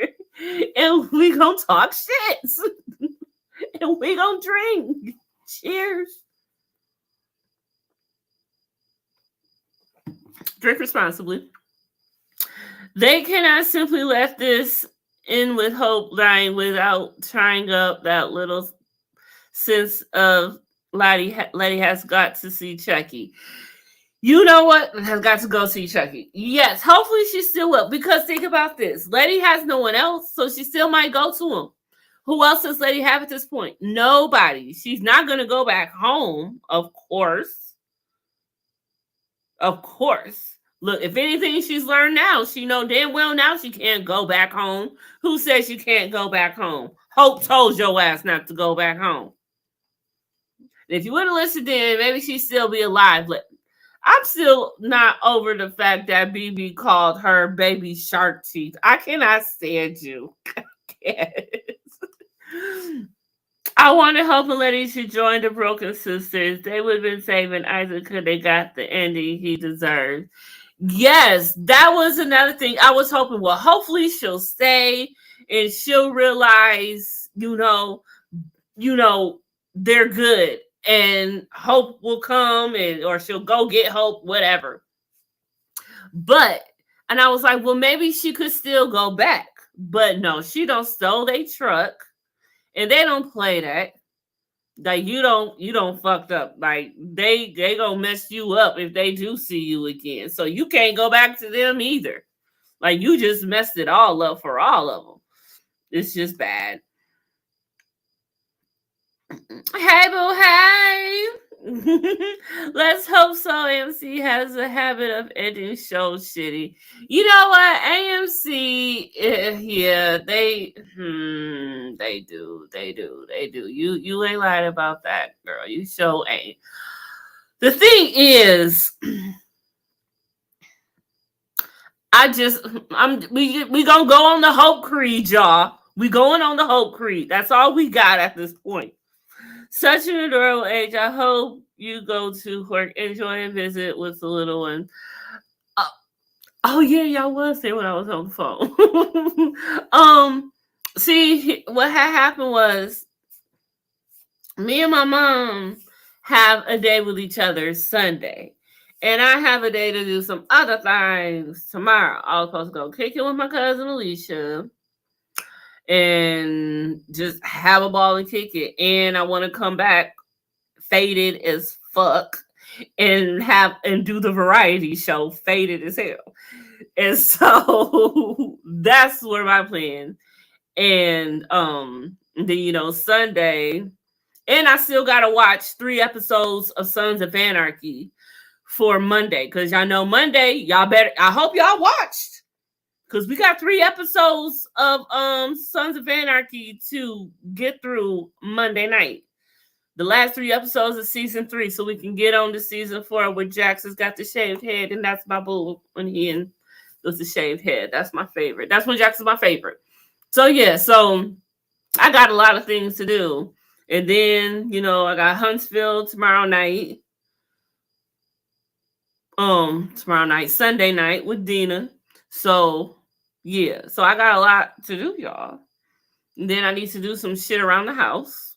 And we're going to talk shit. And we're going to drink. Cheers. Drink responsibly. They cannot simply let this end with hope dying without trying up that little sense of Letty has got to see Chucky. You know what? Has got to go see Chucky. Yes, hopefully she still will. Because think about this. Letty has no one else, so she still might go to him. Who else does Letty have at this point? Nobody. She's not going to go back home, of course. Of course. Look, if anything she's learned now, she know damn well now she can't go back home. Who says she can't go back home? Hope told your ass not to go back home. If you would have listened in, maybe she'd still be alive. But I'm still not over the fact that BB called her baby shark teeth. I cannot stand you. I wanted Hope and Letty to join the Broken Sisters. They would have been saving Isaac because they got the ending he deserved. Yes, that was another thing I was hoping. Well, hopefully she'll stay and she'll realize, you know, they're good. And Hope will come or she'll go get Hope, whatever. And I was like, well, maybe she could still go back. But no, she don't stole their truck. And they don't play that. Like, you don't fucked up. Like, they gonna mess you up if they do see you again. So you can't go back to them either. Like, you just messed it all up for all of them. It's just bad. Hey, boo, hey. Let's hope so. AMC has a habit of ending shows shitty. You know what? AMC, yeah, they do. You ain't lying about that, girl. You sure ain't. The thing is, we gonna go on the Hope Creed, y'all. We going on the Hope Creed. That's all we got at this point. Such an adorable age. I hope you go to work, enjoy and visit with the little one. Oh yeah, y'all was there when I was on the phone. See, what had happened was me and my mom have a day with each other Sunday. And I have a day to do some other things tomorrow. I was supposed to go kick it with my cousin Alicia and just have a ball and kick it. And I want to come back faded as fuck. and do the variety show Faded as Hell. And so that's where my plan. And then Sunday, and I still gotta watch 3 episodes of Sons of Anarchy for Monday, because y'all know Monday, y'all better, I hope y'all watched, because we got 3 episodes of Sons of Anarchy to get through Monday night. The last 3 episodes of season 3, so we can get on to season 4 where Jax has got the shaved head, and that's my boo when he with the shaved head. That's my favorite. That's when Jax is my favorite. So yeah, so I got a lot of things to do. And then, I got Huntsville tomorrow night. Sunday night with Dina. So yeah, so I got a lot to do, y'all. And then I need to do some shit around the house.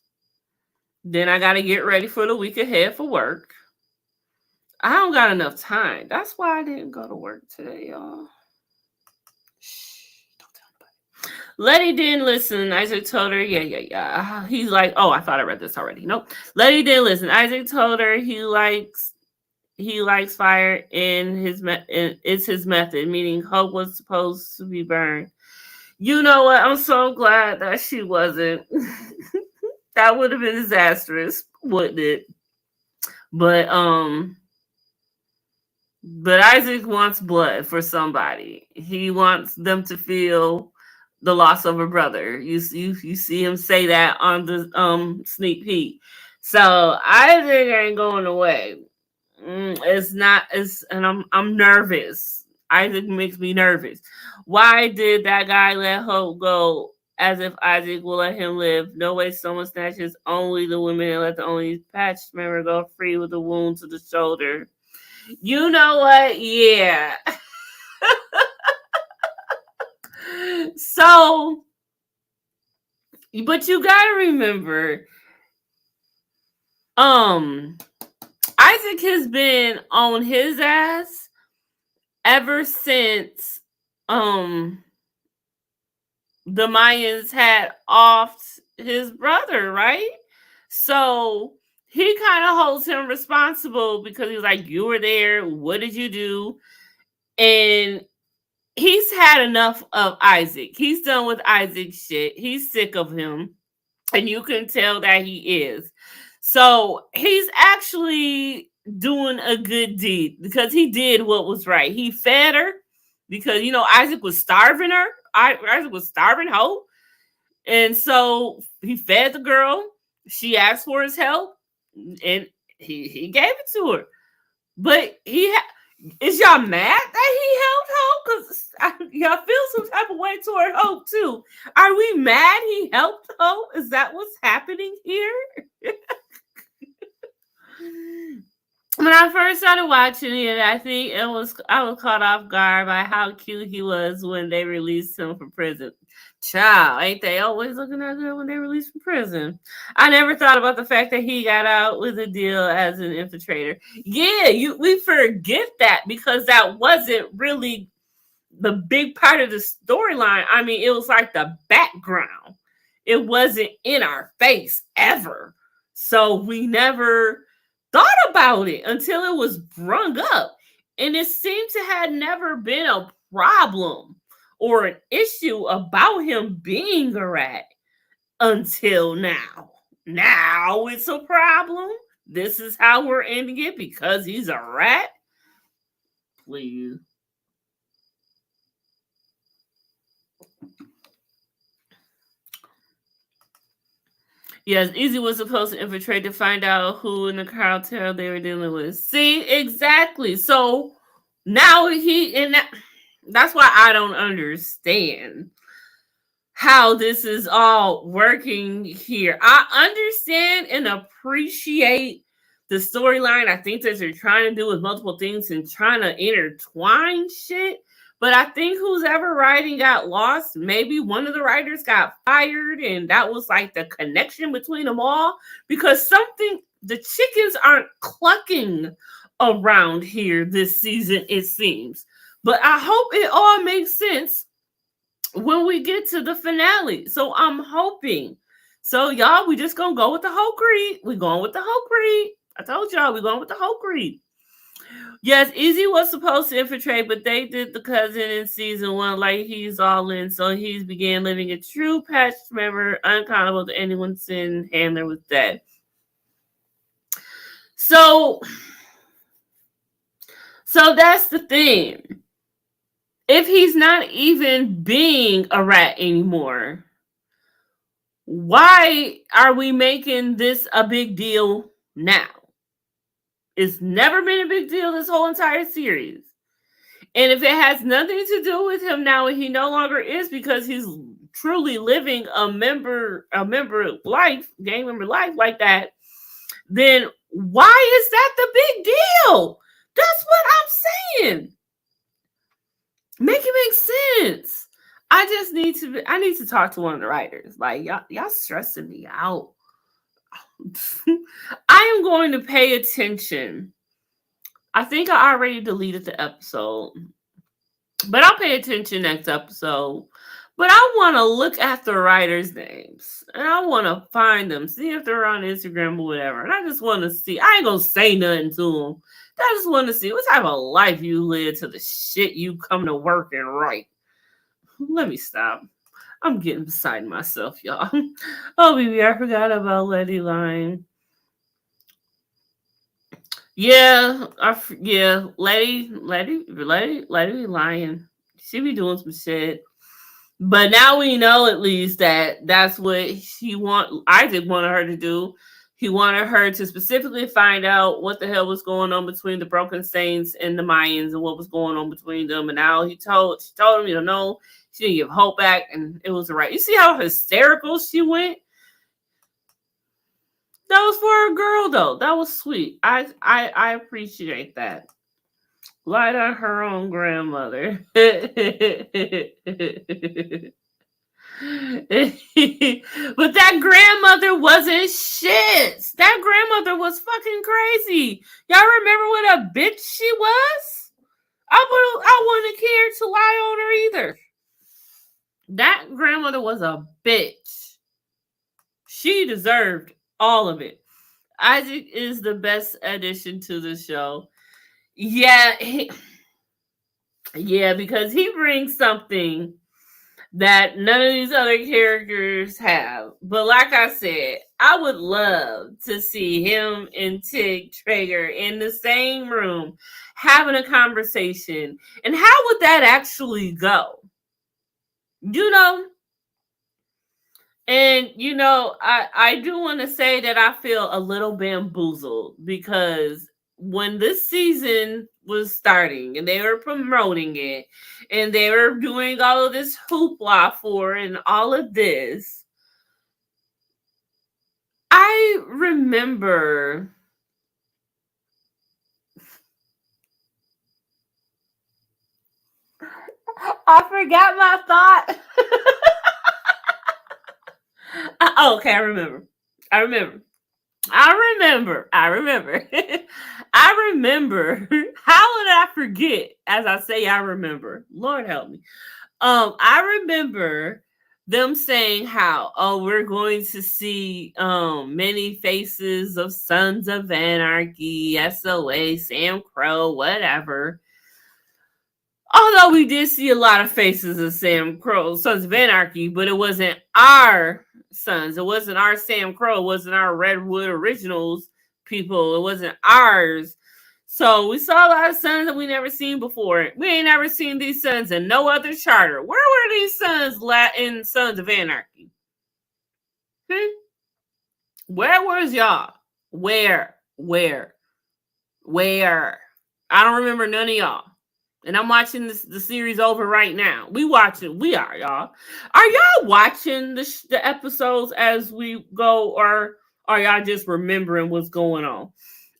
Then I got to get ready for the week ahead for work. I don't got enough time. That's why I didn't go to work today, y'all. Shh, don't tell anybody. Letty didn't listen. Isaac told her, yeah. He's like, oh, I thought I read this already. Nope. Letty didn't listen. Isaac told her he likes fire in it's his method, meaning Hope was supposed to be burned. You know what? I'm so glad that she wasn't. That would have been disastrous, wouldn't it? But Isaac wants blood for somebody. He wants them to feel the loss of a brother. You see him say that on the sneak peek. So Isaac ain't going away. I'm nervous. Isaac makes me nervous. Why did that guy let Hope go as if Isaac will let him live? No way someone snatches only the women and let the only patch member go free with a wound to the shoulder. You know what? Yeah. So, but you gotta remember, Isaac has been on his ass ever since the Mayans had offed his brother, right? So he kind of holds him responsible because he's like, you were there, what did you do? And he's had enough of Isaac. He's done with Isaac's shit. He's sick of him. And you can tell that he is. So he's actually doing a good deed because he did what was right. He fed her because, Isaac was starving her. Isaac was starving Hope. And so he fed the girl. She asked for his help. And he gave it to her. But is y'all mad that he helped Hope? Because y'all feel some type of way toward Hope too. Are we mad he helped Hope? Is that what's happening here? When I first started watching it, I think I was caught off guard by how cute he was when they released him from prison. Child, ain't they always looking that good when they released from prison? I never thought about the fact that he got out with a deal as an infiltrator. Yeah, we forget that because that wasn't really the big part of the storyline. I mean, it was like the background. It wasn't in our face ever. So we never thought about it until it was brung up. And it seemed to have never been a problem or an issue about him being a rat until now. Now it's a problem. This is how we're ending it because he's a rat. Please. Yes, Easy was supposed to infiltrate to find out who in the cartel they were dealing with. See, exactly. So now that's why I don't understand how this is all working here. I understand and appreciate the storyline. I think that they're trying to do with multiple things and trying to intertwine shit. But I think who's ever writing got lost. Maybe one of the writers got fired, and that was like the connection between them all. Because the chickens aren't clucking around here this season, it seems. But I hope it all makes sense when we get to the finale. So I'm hoping. So y'all, we just gonna go with the whole creed. We're going with the whole creed. I told y'all we're going with the whole creed. Yes, Easy was supposed to infiltrate, but they did the cousin in season 1 like he's all in, so he's began living a true patch member, uncountable to anyone's sin. Handler was dead. So that's the thing. If he's not even being a rat anymore, why are we making this a big deal now? It's never been a big deal this whole entire series. And if it has nothing to do with him now, and he no longer is because he's truly living a member life, gang member life like that, then why is that the big deal? That's what I'm saying. Make it make sense. I need to talk to one of the writers. Like y'all stressing me out. I am going to pay attention. I think I already deleted the episode, but I'll pay attention next episode. But I want to look at the writers' names, and I want to find them, see if they're on Instagram or whatever. And I just want to see. I ain't gonna say nothing to them. I just want to see what type of life you live to the shit you come to work and write. Let me stop. I'm getting beside myself, y'all. Oh, baby, I forgot about Letty lying. Yeah, Letty lying. She be doing some shit. But now we know at least that that's what Isaac wanted her to do. He wanted her to specifically find out what the hell was going on between the Broken Saints and the Mayans and what was going on between them. And now she told him, no, she didn't give hope back, and it was right. You see how hysterical she went? That was for a girl, though. That was sweet. I appreciate that. Light on her own grandmother. But that grandmother wasn't shit. That grandmother was fucking crazy. Y'all remember what a bitch she was? I wouldn't care to lie on her either. That grandmother was a bitch. She deserved all of it. Isaac is the best addition to the show. Yeah, because he brings something that none of these other characters have. But like I said, I would love to see him and Tig Traeger in the same room having a conversation. And how would that actually go? And, I do want to say that I feel a little bamboozled because when this season was starting and they were promoting it and they were doing all of this hoopla for and all of this, I remember I forgot my thought. Okay, I remember. I remember. How would I forget? As I say, I remember. Lord help me. I remember them saying how, we're going to see many faces of Sons of Anarchy, SOA, Sam Crow, whatever. Although we did see a lot of faces of Sam Crow, Sons of Anarchy, but it wasn't our sons. It wasn't our Sam Crow. It wasn't our Redwood Originals people. It wasn't ours. So we saw a lot of sons that we never seen before. We ain't never seen these sons in no other charter. Where were these sons in Sons of Anarchy? Where was y'all? Where? I don't remember none of y'all. And I'm watching the series over right now. We are, y'all. Are y'all watching the episodes as we go, or are y'all just remembering what's going on?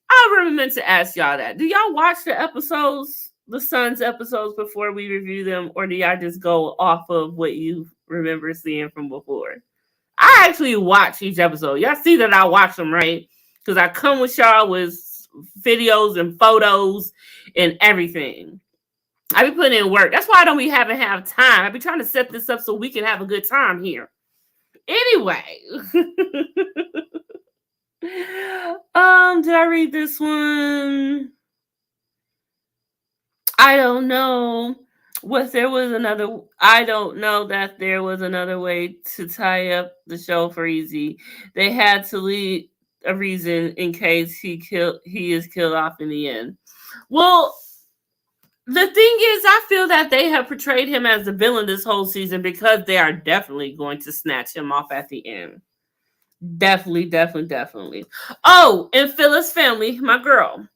I remember to ask y'all that. Do y'all watch the episodes, the Sons episodes, before we review them, or do y'all just go off of what you remember seeing from before? I actually watch each episode. Y'all see that I watch them, right? Because I come with y'all with videos and photos and everything. I be putting in work. That's why I don't be having time. I be trying to set this up so we can have a good time here. Anyway. Did I read this one? I don't know. I don't know that there was another way to tie up the show for Easy. They had to leave a reason in case he is killed off in the end. Well, the thing is, I feel that they have portrayed him as the villain this whole season because they are definitely going to snatch him off at the end. Definitely. Oh, and Phyllis family, my girl,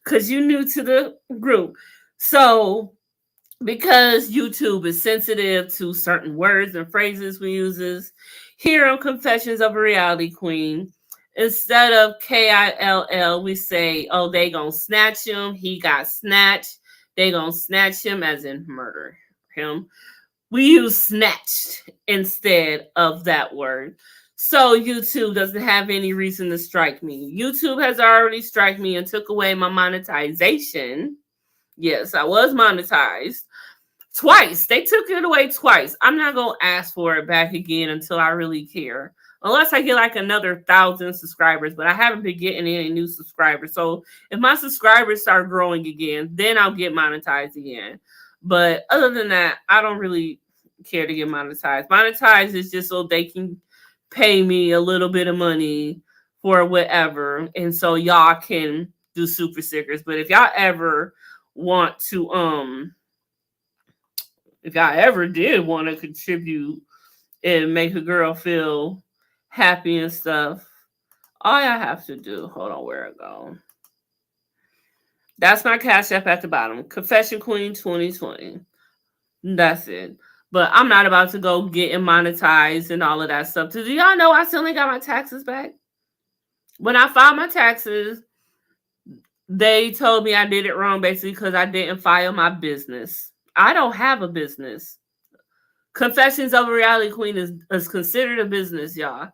because you new to the group. So, because YouTube is sensitive to certain words and phrases we uses, here on Confessions of a Reality Queen, instead of KILL, we say, oh, they gonna snatch him. He got snatched. They gonna snatch him as in murder him. We use snatched instead of that word. So YouTube doesn't have any reason to strike me. YouTube has already struck me and took away my monetization. Yes, I was monetized twice. They took it away twice. I'm not going to ask for it back again until I really care. Unless I get like another 1,000 subscribers, but I haven't been getting any new subscribers. So if my subscribers start growing again, then I'll get monetized again. But other than that, I don't really care to get monetized. Monetized is just so they can pay me a little bit of money for whatever. And so y'all can do super stickers. But if y'all ever want to, if y'all ever did want to contribute and make a girl feel happy and stuff, all y'all have to do, hold on, where it go? That's my Cash App at the bottom. Confession Queen 2020. That's it. But I'm not about to go getting monetized and all of that stuff. Do y'all know I still ain't got my taxes back? When I filed my taxes, they told me I did it wrong basically because I didn't file my business. I don't have a business. Confessions of a Reality Queen is considered a business, y'all.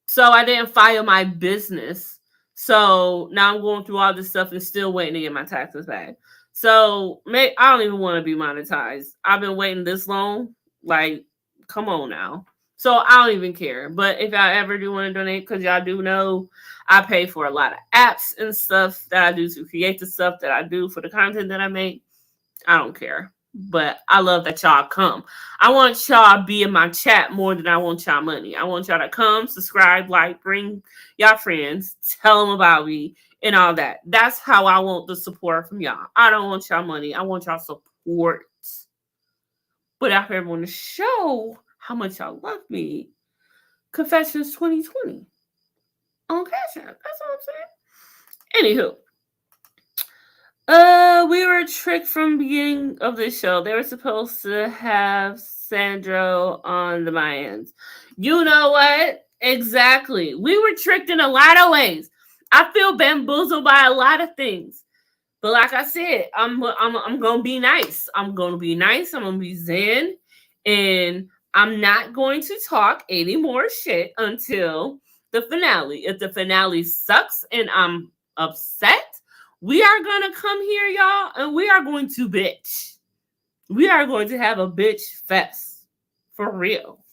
So I didn't file my business. So now I'm going through all this stuff and still waiting to get my taxes back. So I don't even want to be monetized. I've been waiting this long. Like, come on now. So I don't even care. But if y'all ever do want to donate, because y'all do know I pay for a lot of apps and stuff that I do to create the stuff that I do for the content that I make, I don't care. But I love that y'all come. I want y'all be in my chat more than I want y'all money. I want y'all to come, subscribe, like, bring y'all friends, tell them about me, and all that. That's how I want the support from y'all. I don't want y'all money. I want y'all support. But I want to show how much y'all love me. Confessions 2020 on Cash App. That's all I'm saying. Anywho. We were tricked from the beginning of the show. They were supposed to have Sandro on the Mayans. You know what? Exactly. We were tricked in a lot of ways. I feel bamboozled by a lot of things. But like I said, I'm gonna be nice. I'm gonna be nice. I'm gonna be zen, and I'm not going to talk any more shit until the finale. If the finale sucks and I'm upset, we are going to come here, y'all, and we are going to bitch. We are going to have a bitch fest. For real.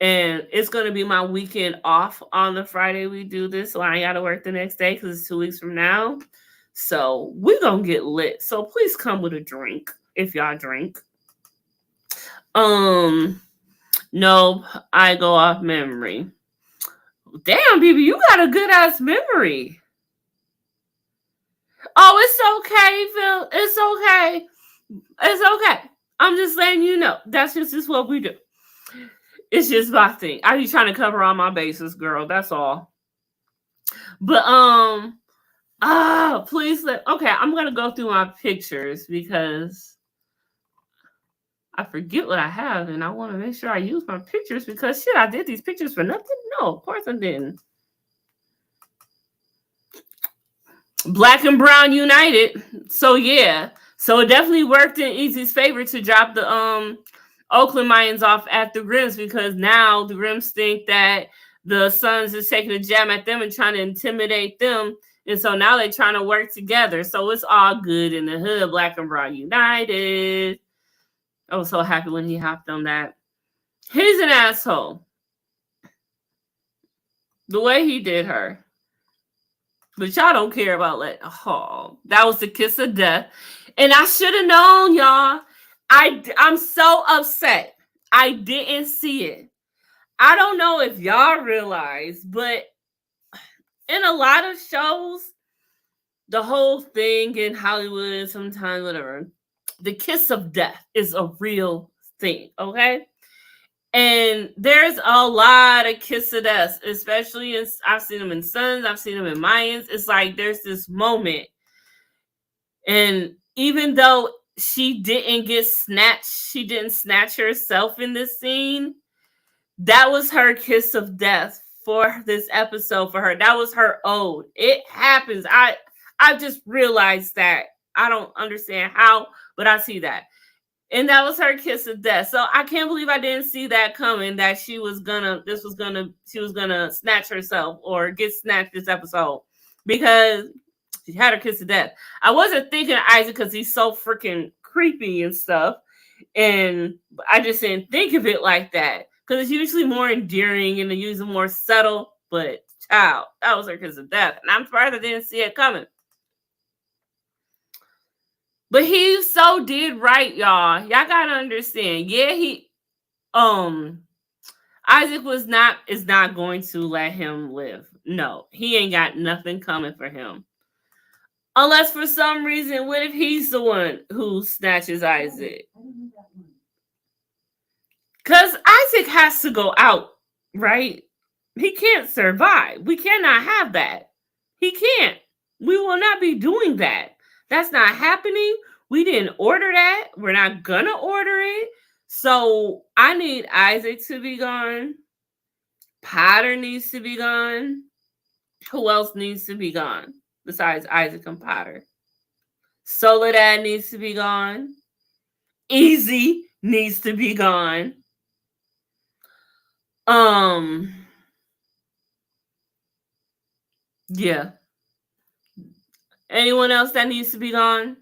And it's going to be my weekend off on the Friday we do this, so I ain't got to work the next day because it's 2 weeks from now. So we're going to get lit. So please come with a drink if y'all drink. No, I go off memory. Damn, baby, you got a good ass memory. Oh, it's okay, Phil. It's okay. It's okay. I'm just letting you know. That's just what we do. It's just my thing. I be trying to cover all my bases, girl. That's all. But please okay, I'm gonna go through my pictures because I forget what I have and I want to make sure I use my pictures because shit, I did these pictures for nothing. No, of course I didn't. Black and brown united. So yeah. So it definitely worked in Easy's favor to drop the Oakland Mayans off at the Grims because now the Grims think that the Suns is taking a jab at them and trying to intimidate them. And so now they're trying to work together. So it's all good in the hood. Black and brown united. I was so happy when he hopped on that. He's an asshole. The way he did her. But y'all don't care about that was the kiss of death. And I should have known, y'all. I'm so upset. I didn't see it. I don't know if y'all realize, but in a lot of shows, the whole thing in Hollywood, sometimes whatever, the kiss of death is a real thing, okay? And there's a lot of kiss of death, especially I've seen them in Sons, I've seen them in Mayans. It's like there's this moment, and even though she didn't snatch herself in this scene. That was her kiss of death for this episode for her. That was her ode. It happens. I just realized that. I don't understand how, but I see that. And that was her kiss of death. So I can't believe I didn't see that coming, that she was gonna snatch herself or get snatched this episode, because she had her kiss of death. I wasn't thinking of Isaac because he's so freaking creepy and stuff. And I just didn't think of it like that, because it's usually more endearing and usually more subtle. But child, that was her kiss of death. And I'm surprised I didn't see it coming. But he so did right, y'all. Y'all gotta understand. Yeah, Isaac is not going to let him live. No, he ain't got nothing coming for him. Unless for some reason, what if he's the one who snatches Isaac? Because Isaac has to go out, right? He can't survive. We cannot have that. He can't. We will not be doing that. That's not happening. We didn't order that. We're not going to order it. So I need Isaac to be gone. Potter needs to be gone. Who else needs to be gone besides Isaac and Potter? Soledad needs to be gone. Easy needs to be gone. Yeah. Anyone else that needs to be gone?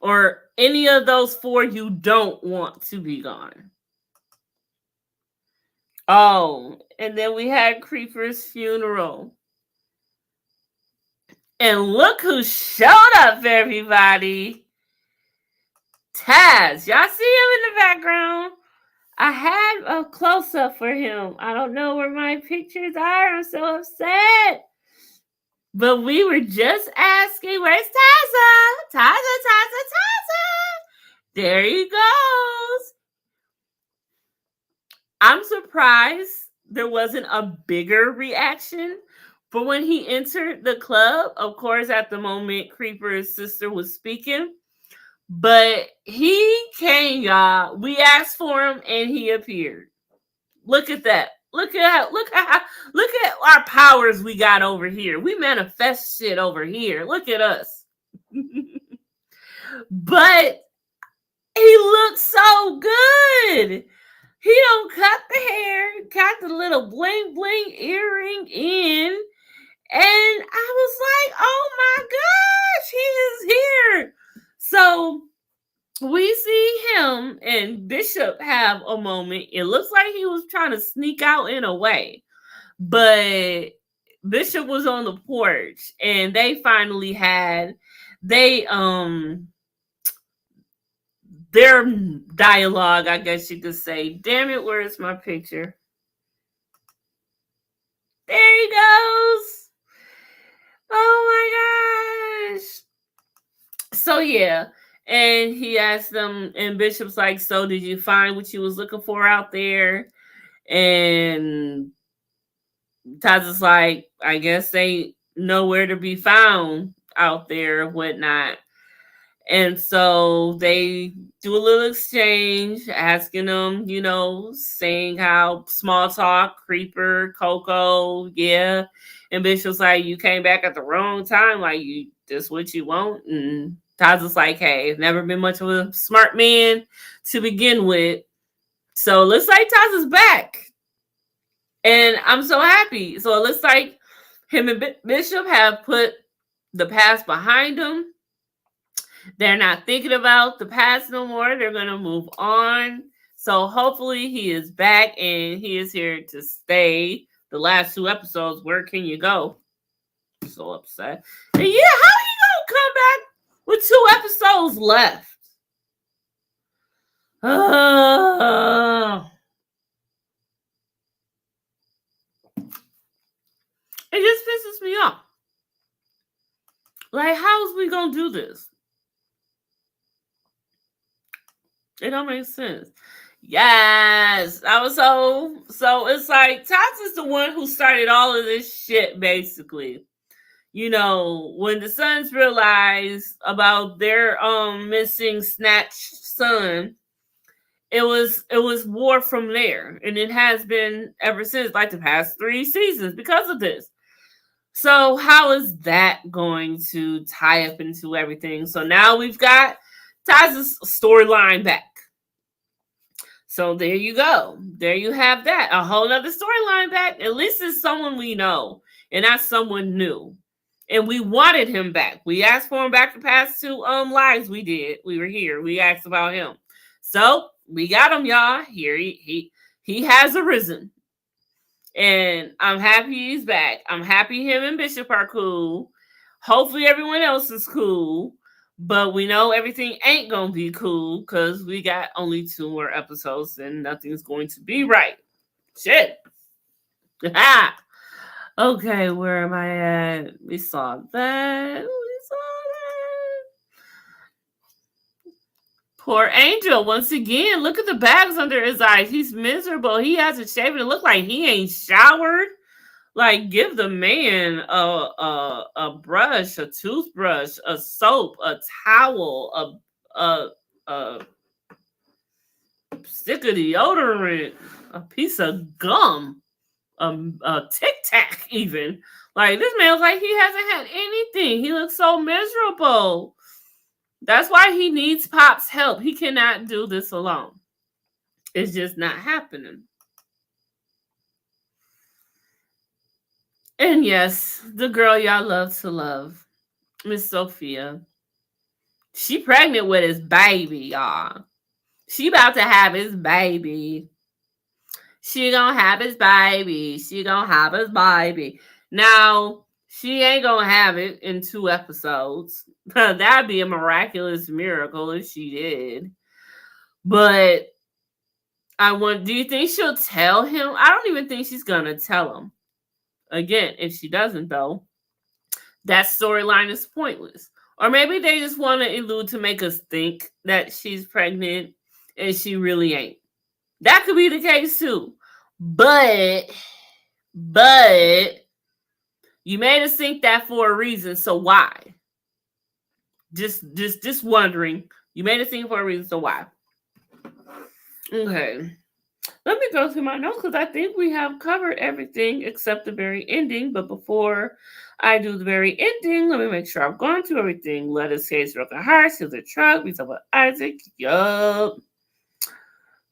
Or any of those four you don't want to be gone? Oh, and then we had Creeper's funeral. And look who showed up, everybody. Taz. Y'all see him in the background? I had a close-up for him. I don't know where my pictures are. I'm so upset. But we were just asking, where's Taza? Taza. There he goes. I'm surprised there wasn't a bigger reaction. But when he entered the club, of course, at the moment, Creeper's sister was speaking. But he came, y'all. We asked for him, and he appeared. Look at that. Look at our powers we got over here. We manifest shit over here. Look at us. But he looks so good. He don't cut the hair, got the little bling bling earring in, and I was like, oh my gosh, he is here. So we see him and Bishop have a moment. It looks like he was trying to sneak out in a way, but Bishop was on the porch, and they finally had their dialogue, I guess you could say. Damn it, where's my picture? There he goes. Oh my gosh. So yeah. And he asked them, and Bishop's like, so did you find what you was looking for out there? And Taza's like, I guess they know where to be found out there, whatnot. And so they do a little exchange, asking them, saying how small talk, Creeper, Coco, yeah. And Bishop's like, you came back at the wrong time. Like, this what you want? And Taza's like, hey, I've never been much of a smart man to begin with. So it looks like Taza's back. And I'm so happy. So it looks like him and Bishop have put the past behind them. They're not thinking about the past no more. They're going to move on. So hopefully he is back and he is here to stay. The last 2 episodes, where can you go? So upset. And yeah, how he gonna come back with 2 episodes left? It just pisses me off. Like, how is we gonna do this? It don't make sense. Yes, I was so. It's like Tots is the one who started all of this shit, basically. You know, when the Sons realized about their missing snatched son, it was war from there, and it has been ever since, like the past 3 seasons, because of this. So how is that going to tie up into everything? So now we've got Taz's storyline back. So there you go. There you have that. A whole other storyline back. At least it's someone we know and not someone new. And we wanted him back. We asked for him back the past 2 lives we did. We were here. We asked about him. So we got him, y'all. Here he has arisen. And I'm happy he's back. I'm happy him and Bishop are cool. Hopefully everyone else is cool. But we know everything ain't going to be cool because we got only 2 more episodes and nothing's going to be right. Shit. Okay, where am I at? We saw that. Poor Angel, once again, look at the bags under his eyes. He's miserable. He hasn't shaven. It look like he ain't showered. Like, give the man a brush, a toothbrush, a soap, a towel, a stick of deodorant, a piece of gum, a Tic Tac even. Like, this man looks like he hasn't had anything. He looks so miserable. That's why he needs Pop's help. He cannot do this alone. It's just not happening. And yes, the girl y'all love to love, Miss Sophia. She pregnant with his baby, y'all. She about to have his baby. She gonna have his baby. She gonna have his baby. Now, she ain't gonna have it in 2 episodes. That'd be a miraculous miracle if she did. But do you think she'll tell him? I don't even think she's gonna tell him. Again, if she doesn't, though, that storyline is pointless. Or maybe they just want to elude to make us think that she's pregnant and she really ain't. That could be the case too. But you made us think that for a reason, so why? Just wondering. You made us think for a reason, so why? Okay. Let me go through my notes because I think we have covered everything except the very ending. But before I do the very ending, let me make sure I've gone through everything. Let us say it's broken hearts. Here's a truck. We talk about Isaac. Yup.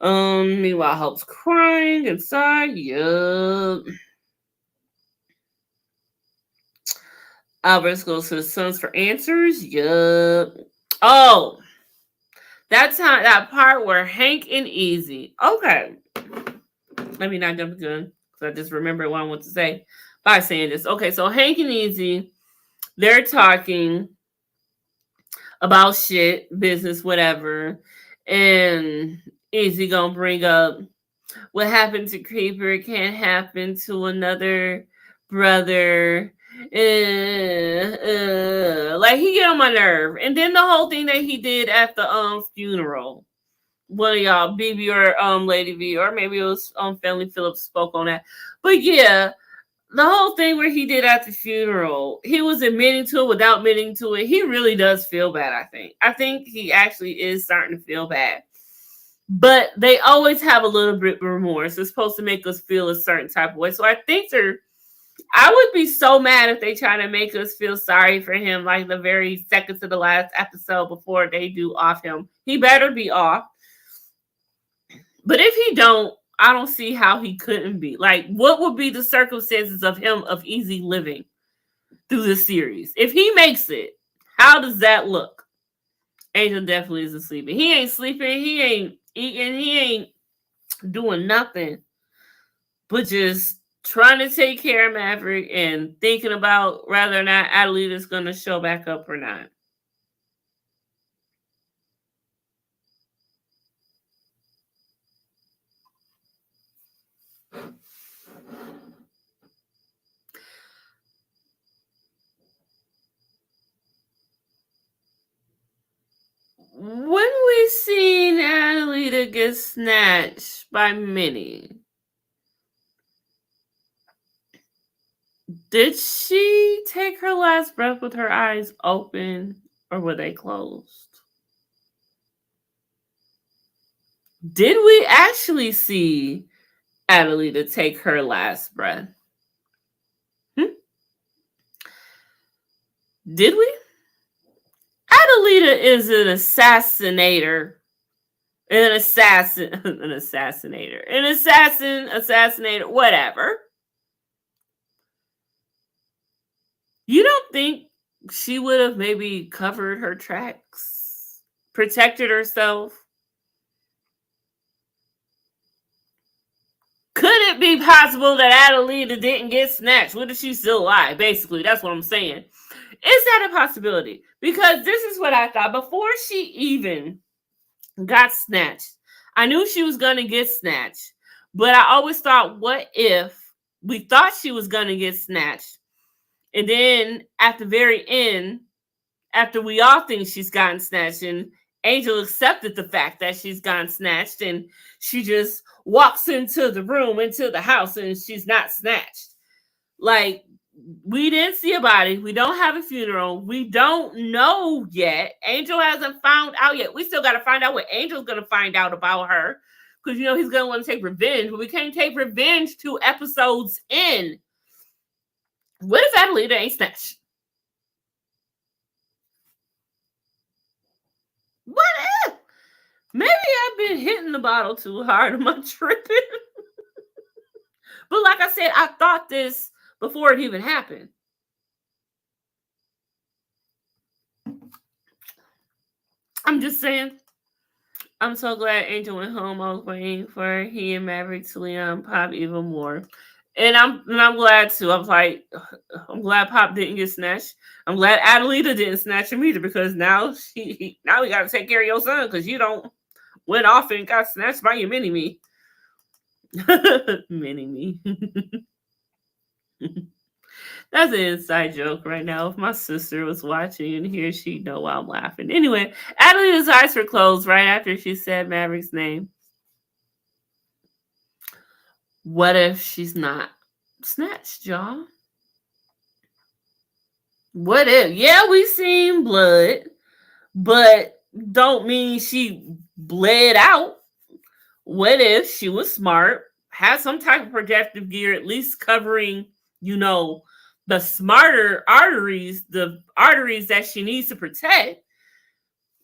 Meanwhile, Hope's crying inside. Yup. Albert goes to the Sons for answers. Yup. Oh, that's that part where Hank and Easy. Okay. Let me not jump the gun because I just remember what I want to say by saying this. Okay, so Hank and Easy, they're talking about shit, business, whatever. And Easy gonna bring up what happened to Creeper can't happen to another brother. Like, he get on my nerve. And then the whole thing that he did at the funeral. One of y'all, BB or Lady V, or maybe it was Family Phillips spoke on that. But yeah, the whole thing where he did at the funeral, he was admitting to it without admitting to it. He really does feel bad, I think. I think he actually is starting to feel bad. But they always have a little bit of remorse. It's supposed to make us feel a certain type of way. So I think I would be so mad if they try to make us feel sorry for him, like the very second to the last episode before they do off him. He better be off. But if he don't, I don't see how he couldn't be. Like, what would be the circumstances of him of easy living through this series? If he makes it, how does that look? Angel definitely isn't sleeping. He ain't sleeping. He ain't eating. He ain't doing nothing but just trying to take care of Maverick and thinking about whether or not Adelita's going to show back up or not. When we seen Adelita get snatched by Minnie, did she take her last breath with her eyes open or were they closed? Did we actually see Adelita take her last breath? Did we? Adelita is an assassinator. An assassinator, whatever. You don't think she would have maybe covered her tracks, protected herself? Could it be possible that Adelita didn't get snatched? What if she's still alive? Basically, that's what I'm saying. Is that a possibility? Because this is what I thought. Before she even got snatched, I knew she was going to get snatched. But I always thought, what if we thought she was going to get snatched? And then at the very end, after we all think she's gotten snatched, and Angel accepted the fact that she's gotten snatched, and she just walks into the room, into the house, and she's not snatched. Like, we didn't see a body. We don't have a funeral. We don't know yet. Angel hasn't found out yet. We still got to find out what Angel's going to find out about her. Because, he's going to want to take revenge. But we can't take revenge 2 episodes in. What if Adelita ain't snatched? What if? Maybe I've been hitting the bottle too hard. Am I tripping? But like I said, I thought this before it even happened. I'm just saying. I'm so glad Angel went home. I was waiting for he and Maverick to Leon Pop even more. And I'm glad too. I was like, I'm glad Pop didn't get snatched. I'm glad Adelita didn't snatch him either, because now we got to take care of your son, because you don't went off and got snatched by your mini-me. Mini-me. That's an inside joke right now. If my sister was watching and here, she'd know why I'm laughing. Anyway, Adelita's eyes were closed right after she said Maverick's name. What if she's not snatched, y'all? What if? Yeah, we seen blood, but don't mean she bled out. What if she was smart, had some type of protective gear, at least covering, the smarter arteries, the arteries that she needs to protect.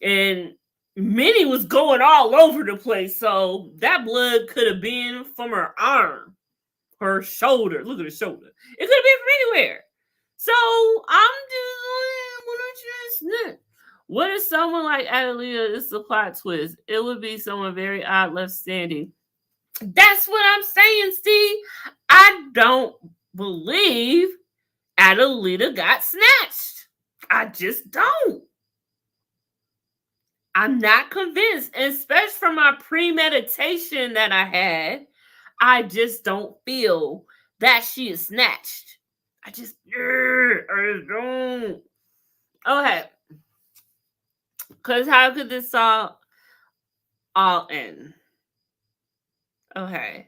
And Minnie was going all over the place. So that blood could have been from her arm, her shoulder. Look at her shoulder. It could have been from anywhere. So I'm just, what if someone like Adelita is the plot twist? It would be someone very odd left standing. That's what I'm saying, Steve. I don't believe Adelita got snatched. I just don't. I'm not convinced, especially from my premeditation that I had. I just don't feel that she is snatched. I just don't. Okay. Because how could this all end? Okay.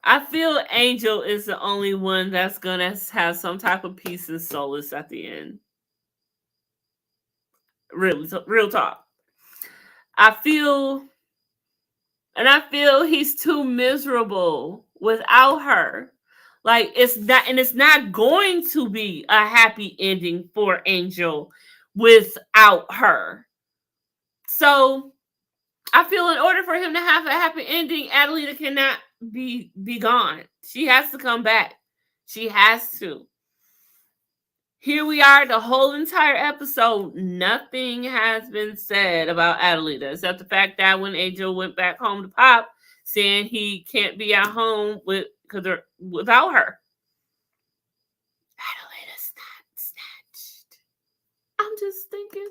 I feel Angel is the only one that's going to have some type of peace and solace at the end. Real talk. I feel he's too miserable without her. Like, it's not going to be a happy ending for Angel without her. So I feel in order for him to have a happy ending, Adelita cannot be gone. She has to come back. She has to. Here we are, the whole entire episode. Nothing has been said about Adelita, except the fact that when Angel went back home to Pop, saying he can't be at home without her. Adelita's not snatched. I'm just thinking.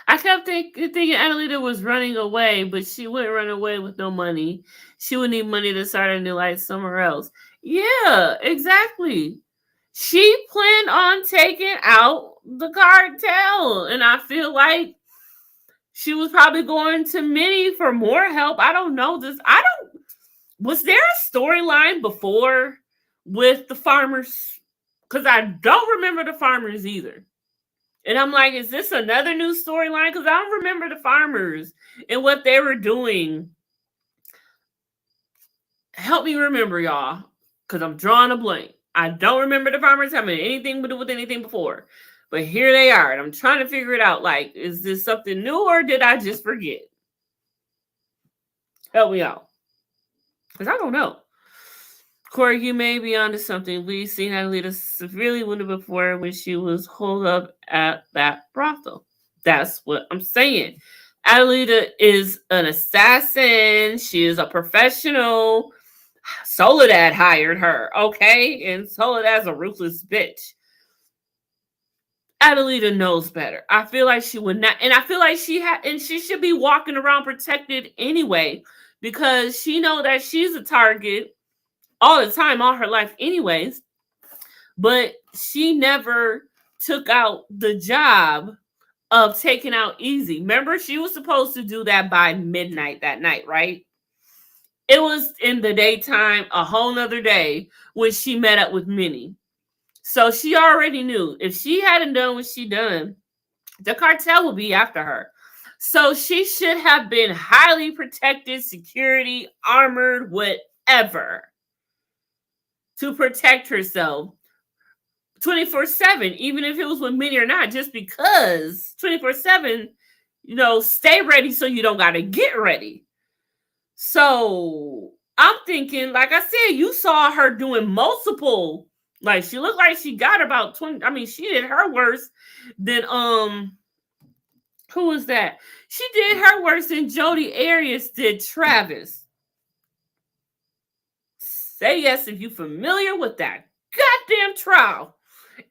I kept thinking Adelita was running away, but she wouldn't run away with no money. She would need money to start a new life somewhere else. Yeah, exactly. She planned on taking out the cartel, and I feel like she was probably going to Minnie for more help. I don't know this. Was there a storyline before with the farmers? Because I don't remember the farmers either. And I'm like, is this another new storyline? Because I don't remember the farmers and what they were doing. Help me remember, y'all, because I'm drawing a blank. I don't remember the farmers having anything to do with anything before. But here they are, and I'm trying to figure it out. Like, is this something new, or did I just forget? Help me out. Because I don't know. Corey, you may be onto something. We've seen Adelita severely wounded before when she was holed up at that brothel. That's what I'm saying. Adelita is an assassin. She is a professional. Soledad hired her, okay? And Soledad's a ruthless bitch. Adelita knows better. I feel like she would not, and I feel like she should be walking around protected anyway, because she know that she's a target all the time, all her life anyways. But she never took out the job of taking out Easy. Remember, she was supposed to do that by midnight that night, right? It was in the daytime, a whole nother day, when she met up with Minnie. So she already knew if she hadn't done what she done, the cartel would be after her. So she should have been highly protected, security, armored, whatever, to protect herself 24/7, even if it was with Minnie or not, just because 24/7, stay ready so you don't got to get ready. So I'm thinking, like I said, you saw her doing multiple. Like, she looked like she got about 20. I mean, she did her worse than who was that? She did her worse than Jodi Arias did Travis. Say yes if you're familiar with that goddamn trial.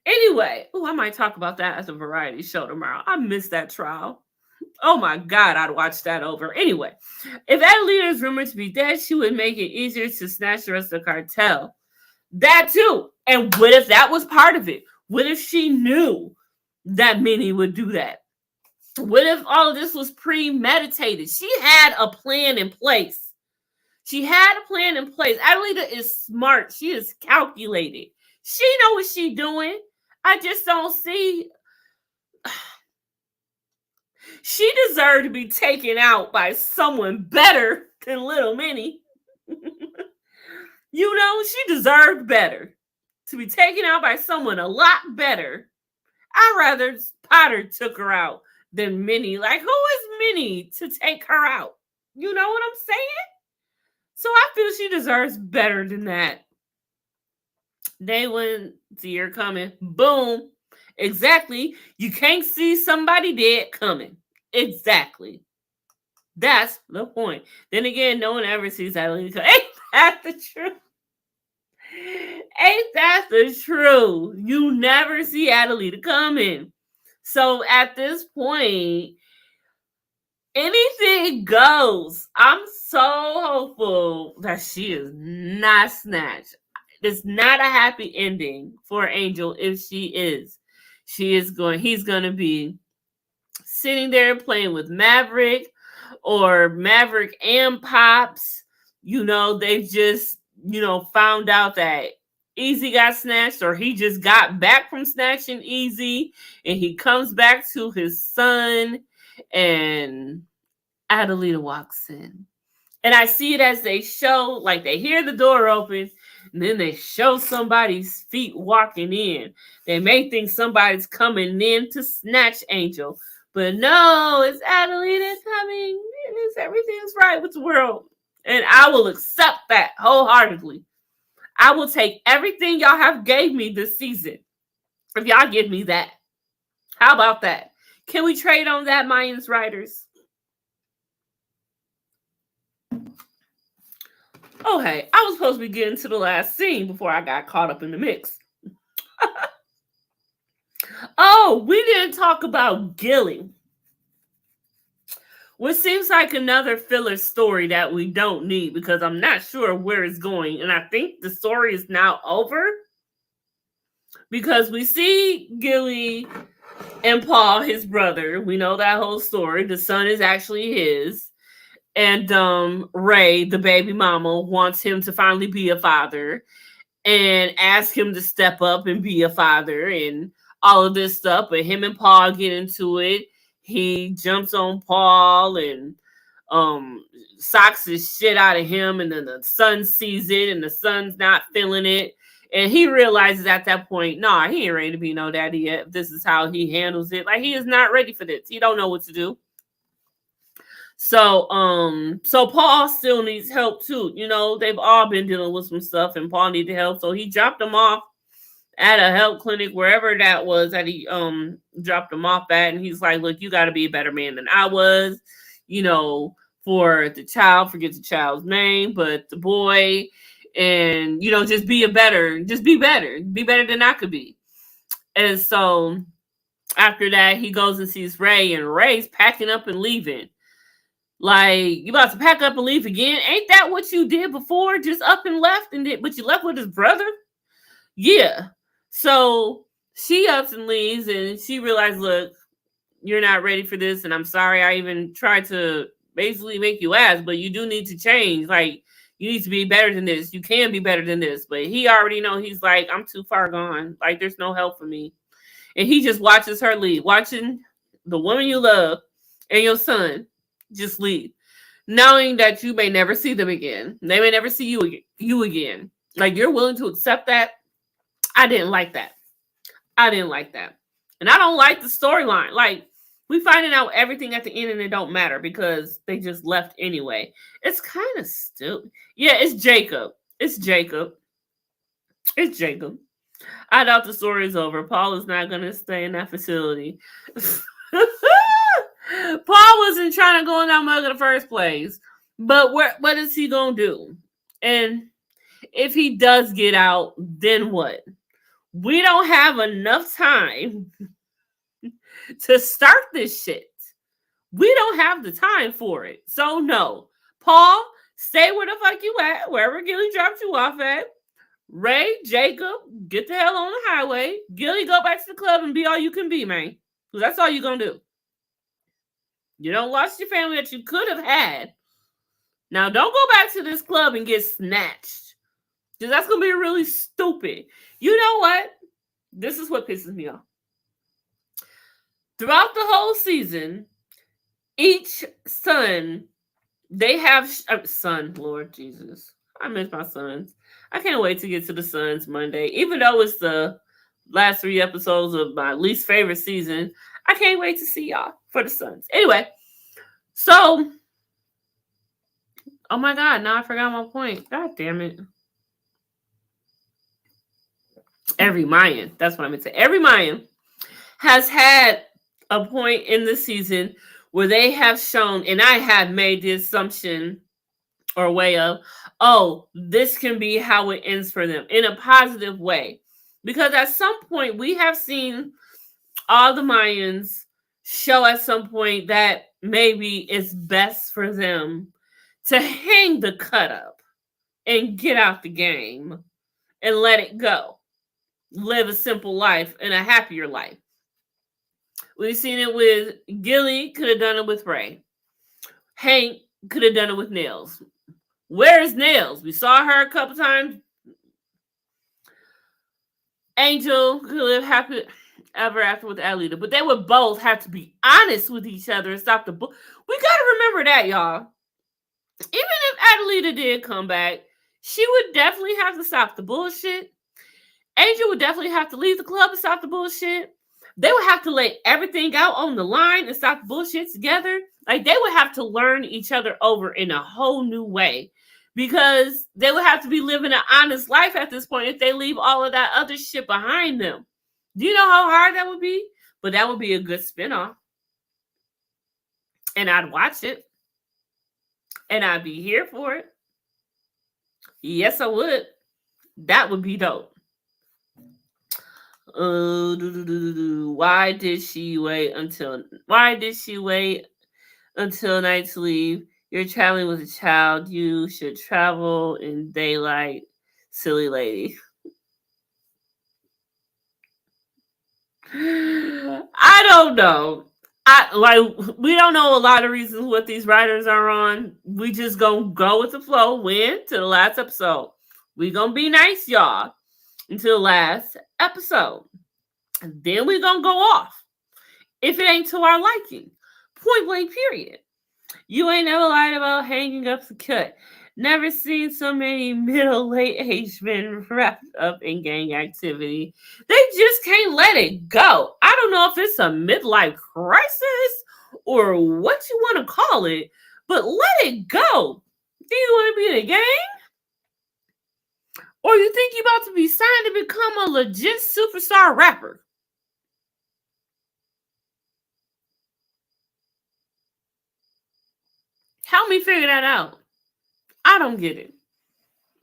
Anyway, I might talk about that as a variety show tomorrow. I missed that trial. Oh my God, I'd watch that over. Anyway, if Adelita is rumored to be dead, she would make it easier to snatch the rest of the cartel. That too. And what if that was part of it? What if she knew that Minnie would do that? What if all of this was premeditated? She had a plan in place. Adelita is smart. She is calculated. She know what she's doing. I just don't see. She deserved to be taken out by someone better than Little Minnie. She deserved better to be taken out by someone a lot better. I'd rather Potter took her out than Minnie. Like, who is Minnie to take her out? You know what I'm saying? So I feel she deserves better than that. They wouldn't see her coming. Boom. Exactly. You can't see somebody dead coming. Exactly. That's the point. Then again, no one ever sees Adelita. Ain't that the truth? Ain't that the truth? You never see Adelita coming. So at this point, anything goes. I'm so hopeful that she is not snatched. It's not a happy ending for Angel if she is. He's going to be sitting there playing with Maverick, or Maverick and Pops. They've just, found out that Easy got snatched, or he just got back from snatching Easy, and he comes back to his son, and Adelita walks in. And I see it as they show, like, they hear the door open, and then they show somebody's feet walking in. They may think somebody's coming in to snatch Angel. But no, it's Adelita coming. Everything's right with the world. And I will accept that wholeheartedly. I will take everything y'all have gave me this season, if y'all give me that. How about that? Can we trade on that, Mayans writers? Oh, hey, I was supposed to be getting to the last scene before I got caught up in the mix. Oh, we didn't talk about Gilly, which seems like another filler story that we don't need because I'm not sure where it's going. And I think the story is now over because we see Gilly and Paul, his brother. We know that whole story. The son is actually his. And Ray, the baby mama, wants him to finally be a father and ask him to step up and be a father and all of this stuff. But him and Paul get into it. He jumps on Paul and socks his shit out of him, and then the son sees it and the son's not feeling it. And he realizes at that point, nah, he ain't ready to be no daddy yet. This is how he handles it. Like, he is not ready for this. He don't know what to do. So Paul still needs help too. You know, they've all been dealing with some stuff and Paul needed help. So he dropped him off at a health clinic, wherever that was that he dropped him off at. And he's like, look, you got to be a better man than I was, you know, for the child, forget the child's name, but the boy, and, you know, just be better than I could be. And so after that, he goes and sees Ray, and Ray's packing up and leaving. Like, you about to pack up and leave again? Ain't that what you did before? Just up and left, but you left with his brother? Yeah. So she ups and leaves, and she realized, look, you're not ready for this, and I'm sorry I even tried to basically make you ask, but you do need to change. Like, you need to be better than this. You can be better than this. But he already know. He's like, I'm too far gone. Like, there's no help for me. And he just watches her leave, watching the woman you love and your son just leave, knowing that you may never see them again. They may never see you again. Like, you're willing to accept that? I didn't like that. And I don't like the storyline. Like, we finding out everything at the end and it don't matter because they just left anyway. It's kind of stupid. Yeah, it's Jacob. I doubt the story is over. Paul is not going to stay in that facility. Paul wasn't trying to go in that mug in the first place. But what is he going to do? And if he does get out, then what? We don't have enough time to start this shit. We don't have the time for it. So no. Paul, stay where the fuck you at, wherever Gilly dropped you off at. Ray, Jacob, get the hell on the highway. Gilly, go back to the club and be all you can be, man. Because that's all you're going to do. You don't lost your family that you could have had. Now, don't go back to this club and get snatched. Because that's going to be really stupid. You know what? This is what pisses me off. Throughout the whole season, each son, they have... son, Lord Jesus. I miss my sons. I can't wait to get to the Sons Monday. Even though it's the last 3 episodes of my least favorite season, I can't wait to see y'all for the Sons. Anyway, so... oh my God, now I forgot my point. God damn it. Every Mayan, that's what I meant to say. Every Mayan has had a point in the season where they have shown, and I have made the assumption or way of, oh, this can be how it ends for them in a positive way. Because at some point, we have seen all the Mayans show at some point that maybe it's best for them to hang the cut up and get out the game and let it go. Live a simple life and a happier life. We've seen it with Gilly, could have done it with Ray. Hank could have done it with Nails. Where is Nails? We saw her a couple times. Angel could live happy ever after with Alita, but they would both have to be honest with each other and stop the bull. We gotta remember that, y'all. Even if Adelita did come back, she would definitely have to stop the bullshit. Angel would definitely have to leave the club and stop the bullshit. They would have to lay everything out on the line and stop the bullshit together. Like, they would have to learn each other over in a whole new way. Because they would have to be living an honest life at this point if they leave all of that other shit behind them. Do you know how hard that would be? But that would be a good spinoff. And I'd watch it. And I'd be here for it. Yes, I would. That would be dope. Why did she wait until? Why did she wait until night to leave? You're traveling with a child. You should travel in daylight, silly lady. I don't know. We don't know a lot of reasons what these writers are on. We just gonna go with the flow. Win to the last episode. We gonna be nice, y'all, until the last episode. And then we gonna go off. If it ain't to our liking. Point blank period. You ain't never lied about hanging up the cut. Never seen so many middle late aged men wrapped up in gang activity. They just can't let it go. I don't know if it's a midlife crisis or what you want to call it, but let it go. Do you want to be in a gang? Or you think you're about to be signed to become a legit superstar rapper? Help me figure that out. I don't get it.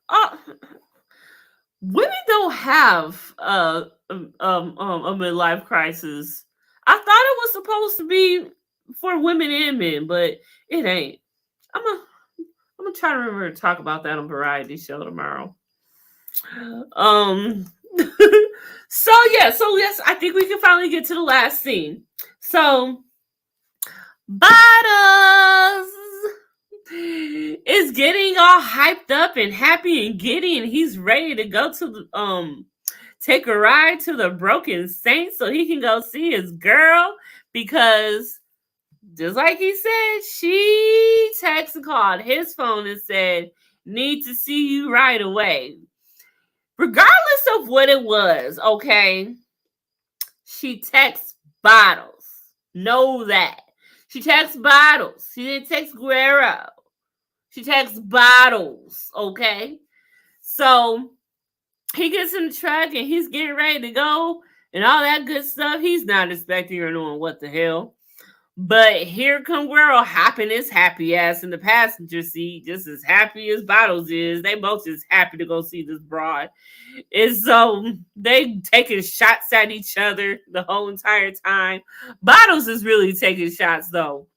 Uh, Women don't have a midlife crisis. I thought it was supposed to be for women and men, but it ain't. I'm gonna try to remember to talk about that on Variety Show tomorrow. Um. So yes, I think we can finally get to the last scene. So Bottles is getting all hyped up and happy and giddy, and he's ready to go to the take a ride to the Broken Saints so he can go see his girl because just like he said, she texted and called his phone and said, "Need to see you right away." Regardless of what it was, okay, she texts Bottles. Know that. She texts Bottles. She didn't text Guerrero. She texts Bottles, okay? So he gets in the truck and he's getting ready to go and all that good stuff. He's not expecting her knowing what the hell. But here come Guerrero hopping his happy ass in the passenger seat, just as happy as Bottles is. They both just happy to go see this broad. And so they taking shots at each other the whole entire time. Bottles is really taking shots though.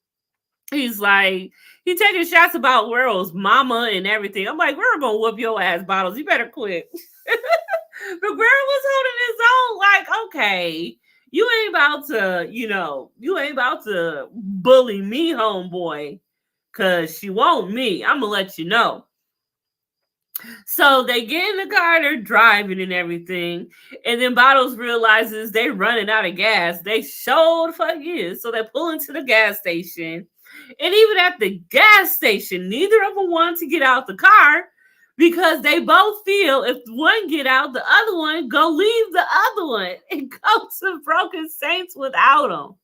He's like, he taking shots about Guerrero's mama and everything. I'm like, we're gonna whoop your ass, Bottles. You better quit. But Guerrero was holding his own, like, okay, you ain't about to, you ain't about to bully me, homeboy, because she want me. I'm gonna let you know. So they get in the car, they're driving and everything, and then Bottles realizes they running out of gas. They sure the fuck is. So they pull into the gas station, and even at the gas station, neither of them want to get out the car because they both feel if one get out, the other one go leave the other one and go to Broken Saints without them.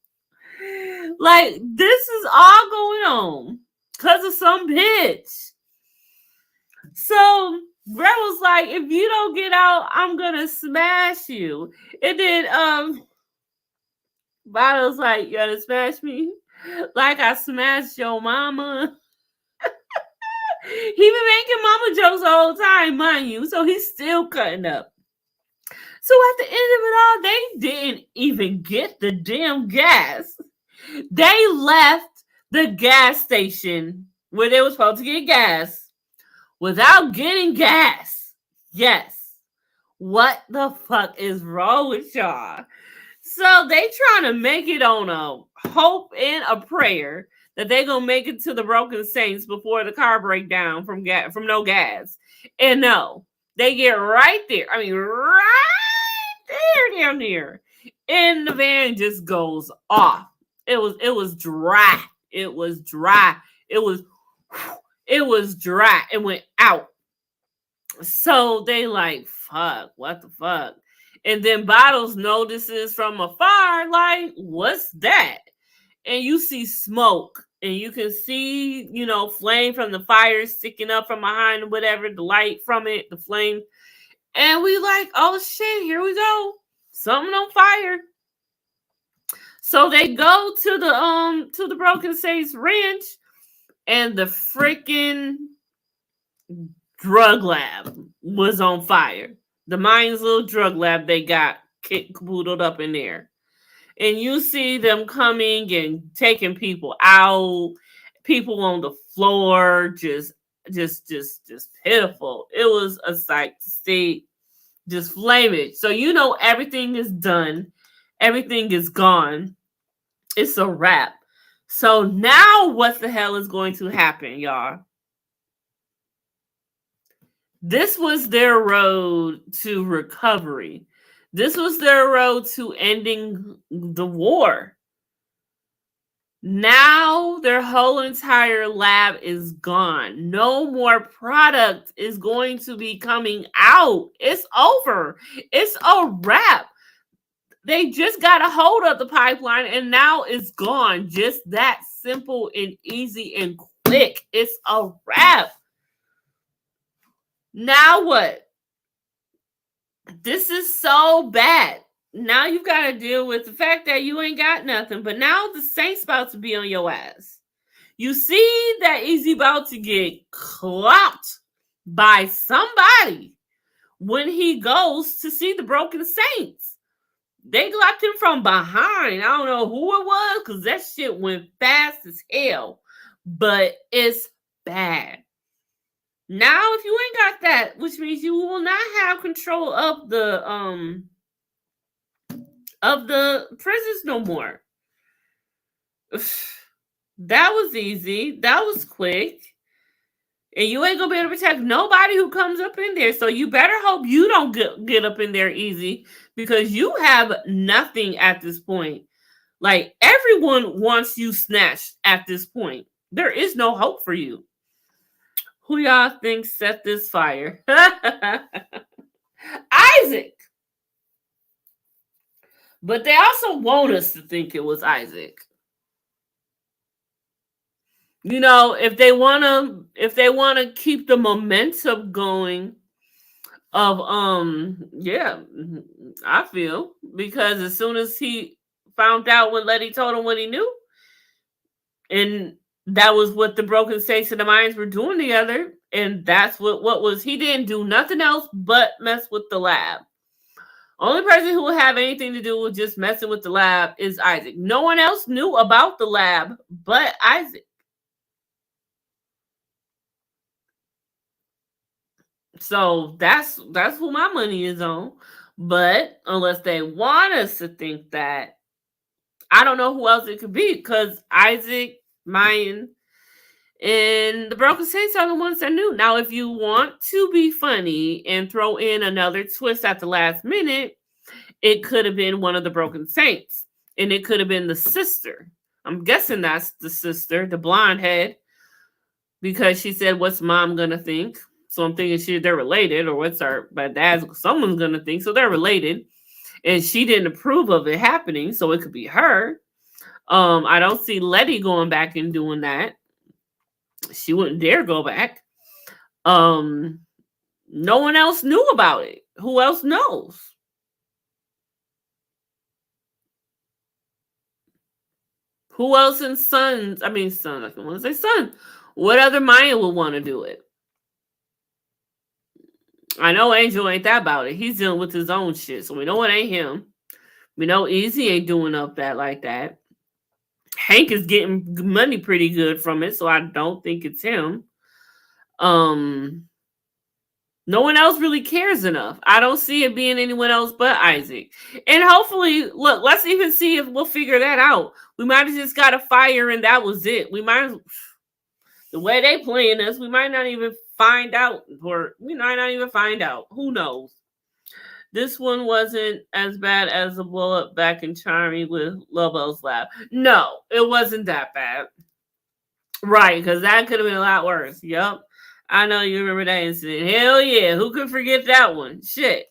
Like, this is all going on because of some bitch. So Brett was like, if you don't get out, I'm gonna smash you. And then Bottle's like, you gonna smash me? Like I smashed your mama. He been making mama jokes the whole time, mind you. So he's still cutting up. So at the end of it all, they didn't even get the damn gas. They left the gas station where they were supposed to get gas without getting gas. Yes. What the fuck is wrong with y'all? So they trying to make it on a hope and a prayer that they gonna make it to the Broken Saints before the car break down from no gas. And no, they get right there. I mean, right there down there. And the van just goes off. It was dry. It was dry. It was dry. It went out. So they like, fuck, what the fuck? And then Bottles notices from afar, like, what's that? And you see smoke. And you can see, flame from the fire sticking up from behind whatever, the light from it, the flame. And we like, oh shit, here we go. Something on fire. So they go to the Broken Saints Ranch, and the freaking drug lab was on fire. The Mayans' little drug lab, they got caboodled up in there. And you see them coming and taking people out, people on the floor, just pitiful. It was a sight to see, just flaming. So you know everything is done, everything is gone. It's a wrap. So now what the hell is going to happen, y'all? This was their road to recovery. This was their road to ending the war. Now their whole entire lab is gone. No more product is going to be coming out. It's over. It's a wrap. They just got a hold of the pipeline and now it's gone. Just that simple and easy and quick. It's a wrap. Now what? This is so bad. Now you've got to deal with the fact that you ain't got nothing. But now the Saints about to be on your ass. You see that Easy about to get clopped by somebody when he goes to see the Broken Saints. They clopped him from behind. I don't know who it was because that shit went fast as hell. But it's bad. Now, if you ain't got that, which means you will not have control of the prisons no more. That was easy. That was quick. And you ain't gonna be able to protect nobody who comes up in there. So you better hope you don't get up in there easy because you have nothing at this point. Like everyone wants you snatched at this point. There is no hope for you. Who y'all think set this fire? Isaac. But they also want us to think it was Isaac. You know, if they wanna keep the momentum going of I feel because as soon as he found out when Letty told him what he knew, and that was what the Broken Saints and the Mayans were doing together. And that's what was, he didn't do nothing else but mess with the lab. Only person who will have anything to do with just messing with the lab is Isaac. No one else knew about the lab but Isaac. So that's who my money is on. But unless they want us to think that, I don't know who else it could be because Isaac, Mayan, and the Broken Saints are the ones that knew. Now, if you want to be funny and throw in another twist at the last minute, it could have been one of the Broken Saints. And it could have been the sister. I'm guessing that's the sister, the blonde head. Because she said, what's mom going to think? So I'm thinking they're related. Or what's someone's going to think. So they're related. And she didn't approve of it happening. So it could be her. I don't see Letty going back and doing that. She wouldn't dare go back. No one else knew about it. Who else knows? Who else in Sons? I mean, Son. I don't want to say Son. What other Maya would want to do it? I know Angel ain't that about it. He's dealing with his own shit. So we know it ain't him. We know Easy ain't doing up that like that. Hank is getting money pretty good from it, so I don't think it's him. No one else really cares enough. I don't see it being anyone else but Isaac. And hopefully, look, let's even see if we'll figure that out. We might have just got a fire and that was it. We might, the way they playing us, we might not even find out, or we might not even find out. Who knows? This one wasn't as bad as the blow up back in Charming with Lobo's lab. No, it wasn't that bad. Right, because that could have been a lot worse. Yep. I know you remember that incident. Hell yeah. Who could forget that one? Shit.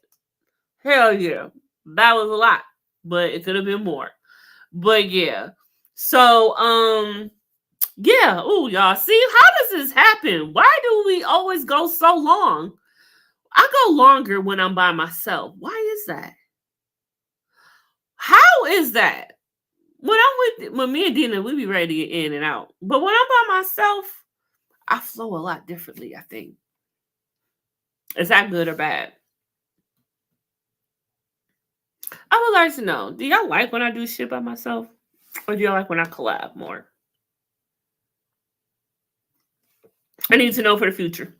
Hell yeah. That was a lot. But it could have been more. But yeah. So, yeah. Ooh, y'all. See, how does this happen? Why do we always go so long? I go longer when I'm by myself. Why is that? How is that? When me and Dina, we be ready to get in and out. But when I'm by myself, I flow a lot differently, I think. Is that good or bad? I would like to know, do y'all like when I do shit by myself? Or do y'all like when I collab more? I need to know for the future.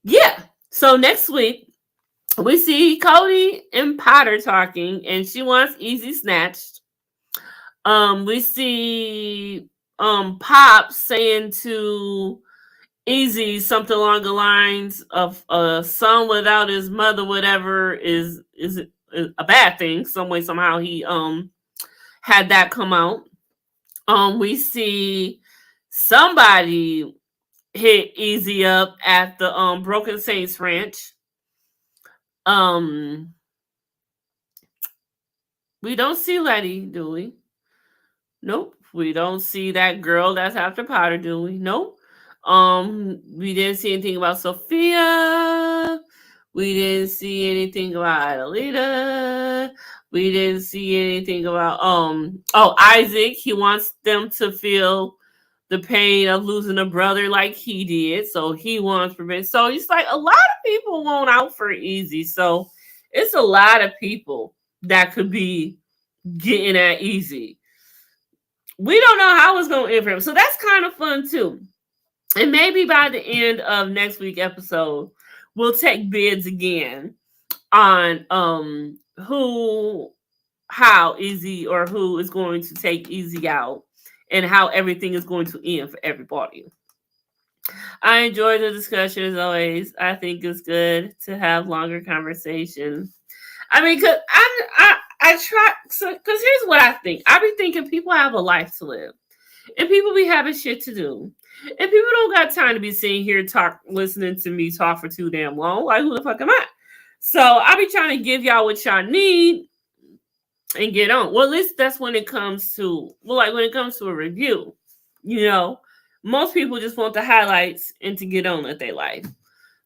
Yeah. So next week we see Cody and Potter talking, and she wants Easy snatched. We see Pop saying to Easy something along the lines of a son without his mother, whatever is a bad thing. Some way, somehow he had that come out. We see somebody hit Easy up at the Broken Saints Ranch. We don't see Letty, do we? Nope. We don't see that girl that's after Potter, do we? Nope. We didn't see anything about Sophia. We didn't see anything about Adelita. We didn't see anything about Isaac. He wants them to feel the pain of losing a brother like he did. So he wants revenge. So it's like a lot of people want out for Easy. So it's a lot of people that could be getting at Easy. We don't know how it's going to end for him. So that's kind of fun too. And maybe by the end of next week's episode, we'll take bids again on how Easy or who is going to take Easy out and how everything is going to end for everybody. I enjoy the discussion as always. I think it's good to have longer conversations. I mean, cause I try. So, cause here's what I think. I be thinking people have a life to live, and people be having shit to do, and people don't got time to be sitting here listening to me talk for too damn long. Like, who the fuck am I? So I be trying to give y'all what y'all need and get on. Well, at least that's when it comes to when it comes to a review. You know, most people just want the highlights and to get on with their life.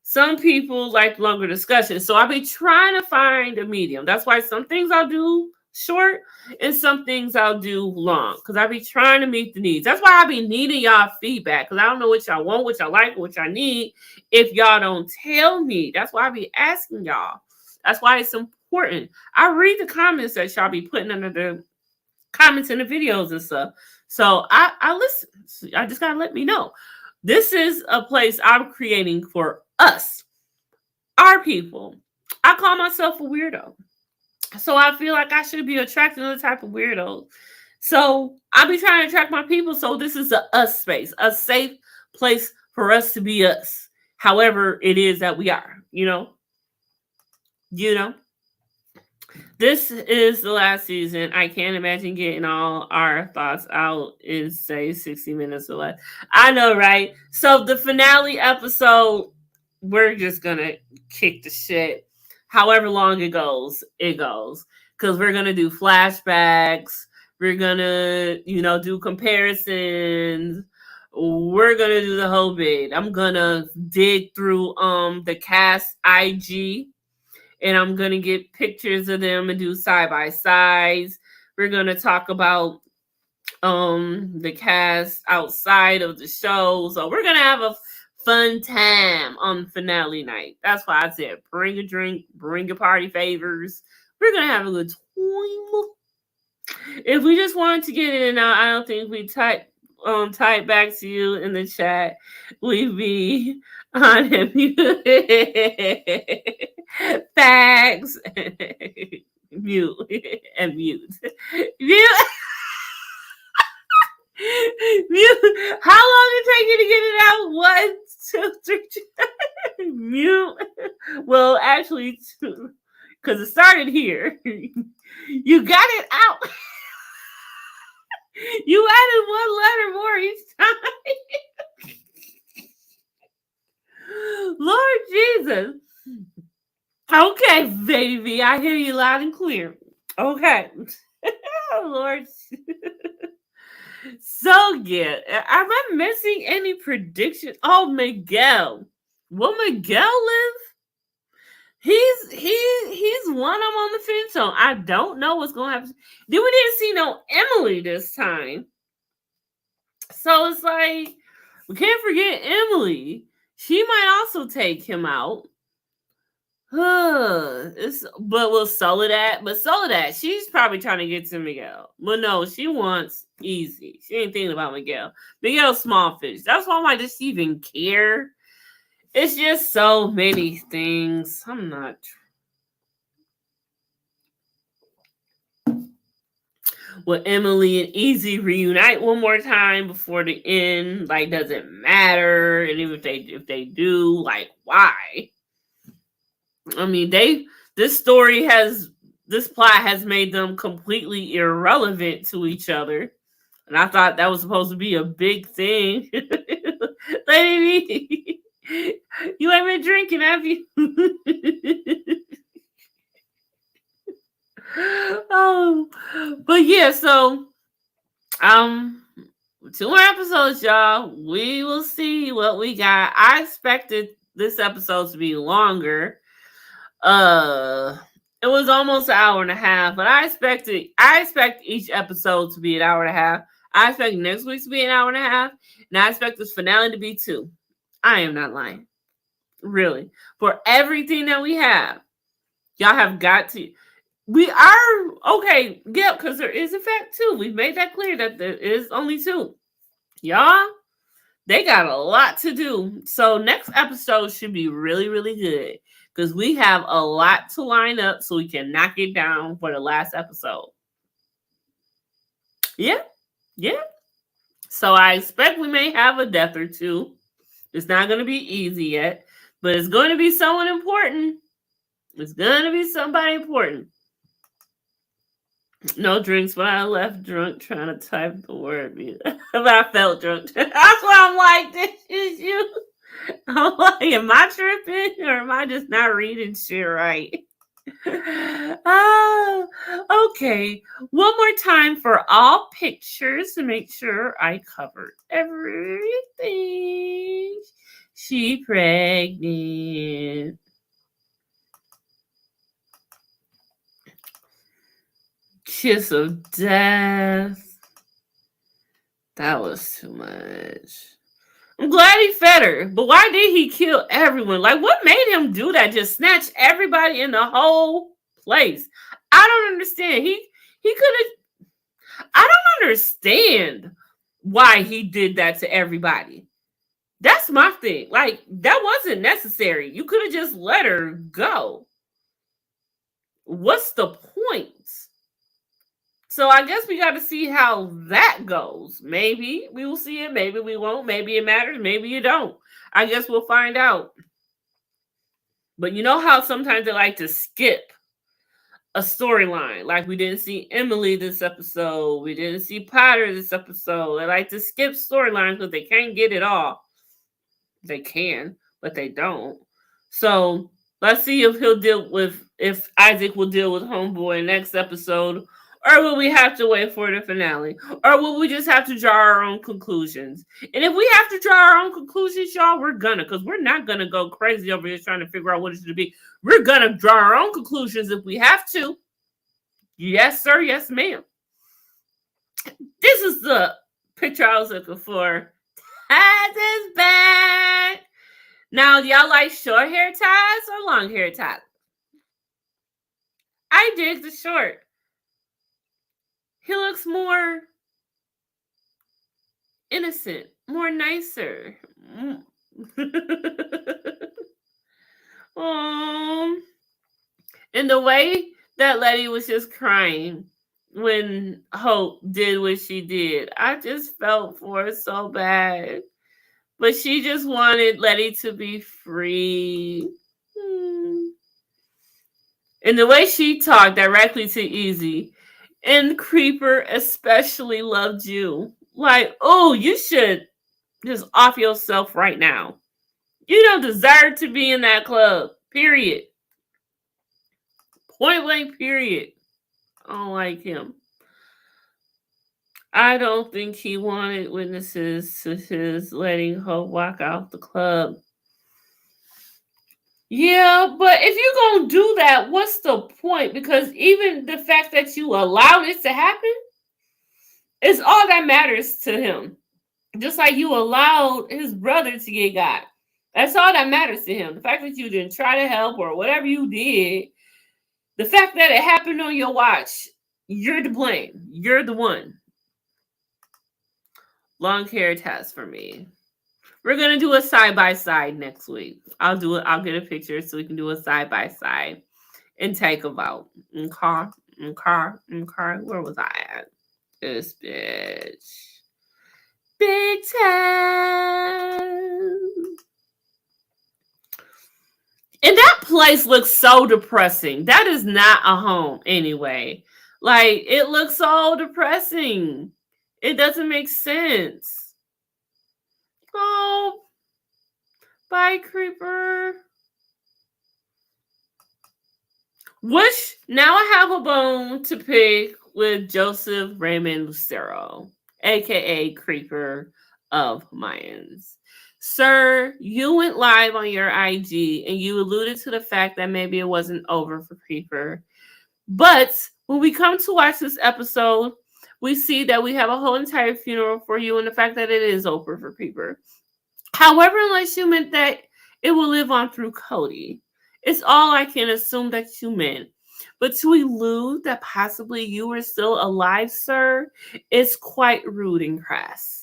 Some people like longer discussions. So I'll be trying to find a medium. That's why some things I'll do short and some things I'll do long. Because I'll be trying to meet the needs. That's why I'll be needing y'all feedback. Because I don't know what y'all want, what y'all like, what y'all need. If y'all don't tell me. That's why I'll be asking y'all. That's why it's important. I read the comments that y'all be putting under the comments in the videos and stuff. So I listen. I just got to let me know. This is a place I'm creating for us, our people. I call myself a weirdo. So I feel like I should be attracting other type of weirdos. So I'll be trying to attract my people. So this is a us space, a safe place for us to be us. However it is that we are, you know. This is the last season. I can't imagine getting all our thoughts out in, say, 60 minutes or less. I know, right? So the finale episode, we're just going to kick the shit. However long it goes. Because we're going to do flashbacks. We're going to, do comparisons. We're going to do the whole bit. I'm going to dig through the cast IG. And I'm going to get pictures of them and do side-by-sides. We're going to talk about the cast outside of the show. So we're going to have a fun time on finale night. That's why I said bring a drink, bring your party favors. We're going to have a good time. If we just wanted to get in and out, I don't think we type back to you in the chat. We'd be on mute. Facts. Mute. And mute. Mute. Mute. How long did it take you to get it out? 1, 2, 3. Mute. Well, actually, because it started here. You got it out. You added 1 letter more each time. Lord Jesus. Okay, baby. I hear you loud and clear. Okay. Lord. So, yeah. Am I missing any predictions? Oh, Miguel. Will Miguel live? He's one I'm on the fence on. I don't know what's going to happen. Then we didn't see no Emily this time. So it's like, We can't forget Emily. She might also take him out. But we'll Soledad. But Soledad, she's probably trying to get to Miguel. But no, she wants easy. She ain't thinking about Miguel. Miguel's small fish. That's why I'm like, does she even care? It's just so many things. I'm not. Will Emily and Easy reunite one more time before the end? Like, does it matter? And even if they do, like, why? I mean, this plot has made them completely irrelevant to each other. And I thought that was supposed to be a big thing. Lady, you ain't been drinking, have you? Oh, but yeah, so 2 more episodes, y'all. We will see what we got. I expected this episode to be longer. It was almost an hour and a half, but I expect each episode to be an hour and a half. I expect next week to be an hour and a half, and I expect this finale to be 2. I am not lying. Really. For everything that we have, y'all have got to. We are okay, yeah, because there is in fact 2. We've made that clear that there is only 2. Y'all, they got a lot to do. So next episode should be really, really good. Because we have a lot to line up so we can knock it down for the last episode. Yeah. So I expect we may have a death or 2. It's not going to be easy yet. But it's going to be someone important. It's going to be somebody important. No drinks, but I left drunk trying to type the word. But I felt drunk. That's why I'm like, this is you. I'm like, am I tripping or am I just not reading shit right? Oh, okay. One more time for all pictures to make sure I covered everything. She pregnant. Kiss of death. That was too much. I'm glad he fed her, but why did he kill everyone? Like, what made him do that? Just snatch everybody in the whole place. I don't understand. He could have. I don't understand why he did that to everybody. That's my thing. Like, that wasn't necessary. You could have just let her go. What's the point? So I guess we got to see how that goes. Maybe we will see it. Maybe we won't. Maybe it matters. Maybe you don't. I guess we'll find out. But you know how sometimes they like to skip a storyline. Like we didn't see Emily this episode. We didn't see Potter this episode. They like to skip storylines because they can't get it all. They can, but they don't. So let's see if Isaac will deal with Homeboy next episode. Or will we have to wait for the finale? Or will we just have to draw our own conclusions? And if we have to draw our own conclusions, y'all, we're gonna. Because we're not going to go crazy over here trying to figure out what it should be. We're going to draw our own conclusions if we have to. Yes, sir. Yes, ma'am. This is the picture I was looking for. Taz is back. Now, do y'all like short hair ties or long hair ties? I dig the short. He looks more innocent, more nicer. And the way that Letty was just crying when Hope did what she did, I just felt for her so bad. But she just wanted Letty to be free. And the way she talked directly to Easy, and Creeper especially loved you. Like, oh, you should just off yourself right now. You don't deserve to be in that club. Period. Point blank, period. I don't like him. I don't think he wanted witnesses to his letting Hope walk out the club. Yeah, but if you're going to do that, what's the point? Because even the fact that you allow this to happen is all that matters to him. Just like you allowed his brother to get got. That's all that matters to him. The fact that you didn't try to help or whatever you did, the fact that it happened on your watch, you're to blame. You're the one. Long hair test for me. We're gonna do a side by side next week. I'll do it. I'll get a picture so we can do a side by side and take a vote. Where was I at? This bitch. Big Time. And that place looks so depressing. That is not a home anyway. Like, it looks so depressing. It doesn't make sense. Oh, bye, Creeper. Which, now I have a bone to pick with Joseph Raymond Lucero, a.k.a. Creeper of Mayans. Sir, you went live on your IG and you alluded to the fact that maybe it wasn't over for Creeper. But when we come to watch this episode, we see that we have a whole entire funeral for you and the fact that it is over for Creeper. However, unless you meant that it will live on through Cody, it's all I can assume that you meant. But to allude that possibly you were still alive, sir, is quite rude and crass.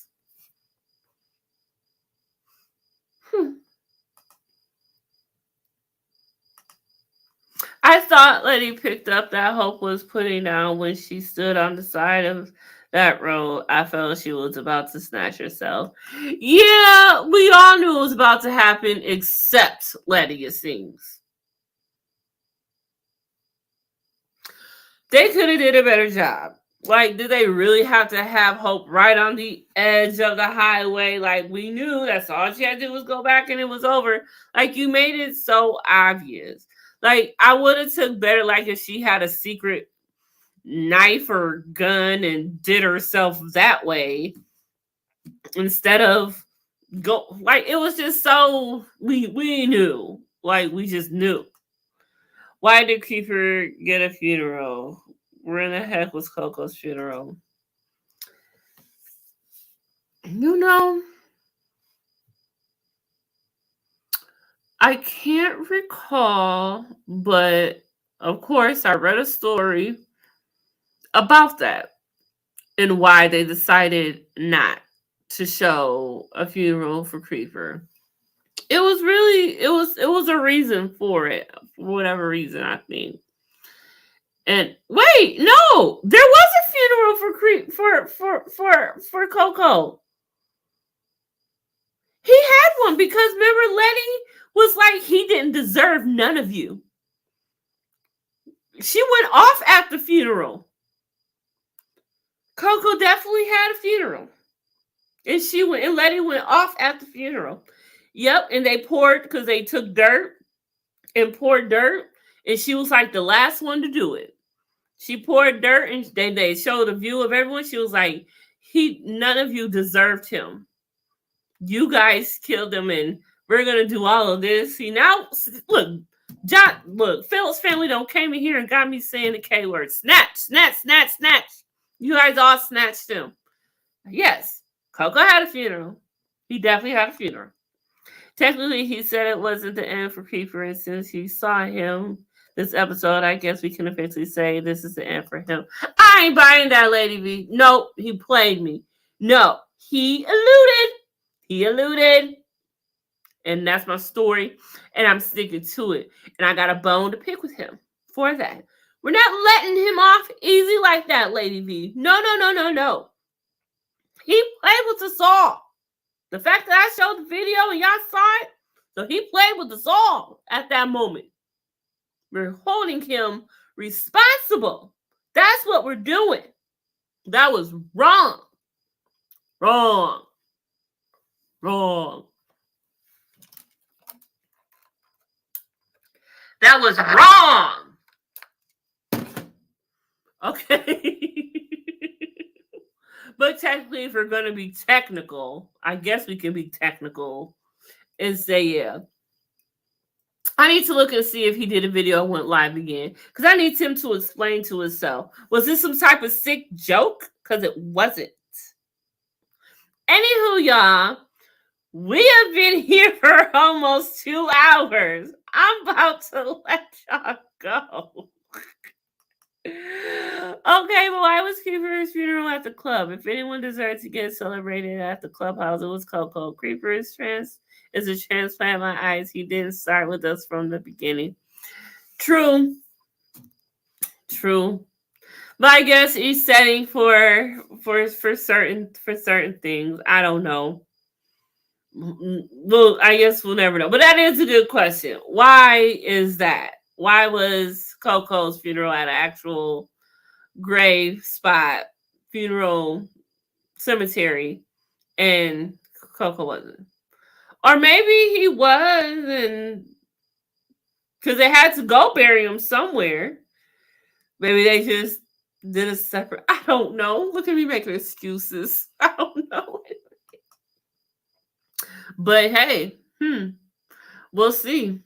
I thought Letty picked up that Hope was putting down when she stood on the side of that road. I felt she was about to snatch herself. Yeah, we all knew it was about to happen, except Letty, it seems. They could have did a better job. Like, did they really have to have Hope right on the edge of the highway? Like, we knew that's all she had to do was go back and it was over. Like, you made it so obvious. Like, I would have took better, like, if she had a secret knife or gun and did herself that way instead of go. Like, it was just so, we knew. Like, we just knew. Why did Creeper get a funeral? Where in the heck was Coco's funeral? You know, I can't recall, but of course I read a story about that and why they decided not to show a funeral for Creeper. It was really it was a reason for it, for whatever reason, I think. And wait, no, there was a funeral for Coco. He had one because remember Letty was like, he didn't deserve none of you. She went off at the funeral. Coco definitely had a funeral. And Letty went off at the funeral. Yep, and they poured, because they took dirt and poured dirt, and she was like the last one to do it. She poured dirt, and they showed a view of everyone. She was like, none of you deserved him. You guys killed him, and we're gonna do all of this. See, now look, Phil's family don't came in here and got me saying the K word. Snatch, snatch, snatch, snatch. You guys all snatched him. Yes, Coco had a funeral. He definitely had a funeral. Technically, he said it wasn't the end for Creeper, and since he saw him this episode, I guess we can officially say this is the end for him. I ain't buying that, Lady V. Nope, he played me. No, he alluded. He alluded. And that's my story, and I'm sticking to it. And I got a bone to pick with him for that. We're not letting him off easy like that, Lady V. No. He played with us all. The fact that I showed the video and y'all saw it, so he played with us all at that moment. We're holding him responsible. That's what we're doing. That was wrong. Wrong. That was wrong. Okay. But technically, if we're going to be technical, I guess we can be technical and say, yeah. I need to look and see if he did a video and went live again. Because I need him to explain to himself. Was this some type of sick joke? Because it wasn't. Anywho, y'all, we have been here for almost 2 hours. I'm about to let y'all go. Okay, but why was Creeper's funeral at the club? If anyone deserved to get celebrated at the clubhouse, it was Coco. Creeper is a transplant in my eyes. He didn't start with us from the beginning. True. But I guess he's setting for certain things. I don't know. Well, I guess we'll never know. But that is a good question. Why is that? Why was Coco's funeral at an actual grave spot, funeral cemetery, and Coco wasn't? Or maybe he was, and because they had to go bury him somewhere. Maybe they just did a separate. I don't know. Look at me making excuses. I don't know. But hey, we'll see.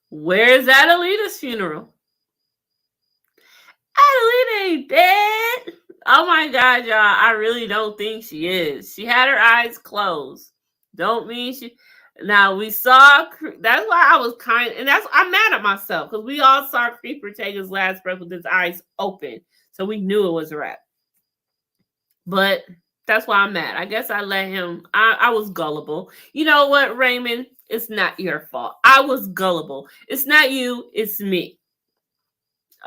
Where's Adelita's funeral? Adelita ain't dead. Oh my God, y'all. I really don't think she is. She had her eyes closed. Don't mean she. Now we saw. That's why I was I'm mad at myself because we all saw Creeper take his last breath with his eyes open, so we knew it was a wrap. But that's why I'm mad. I guess I let him. I was gullible. You know what, Raymond? It's not your fault. I was gullible. It's not you. It's me.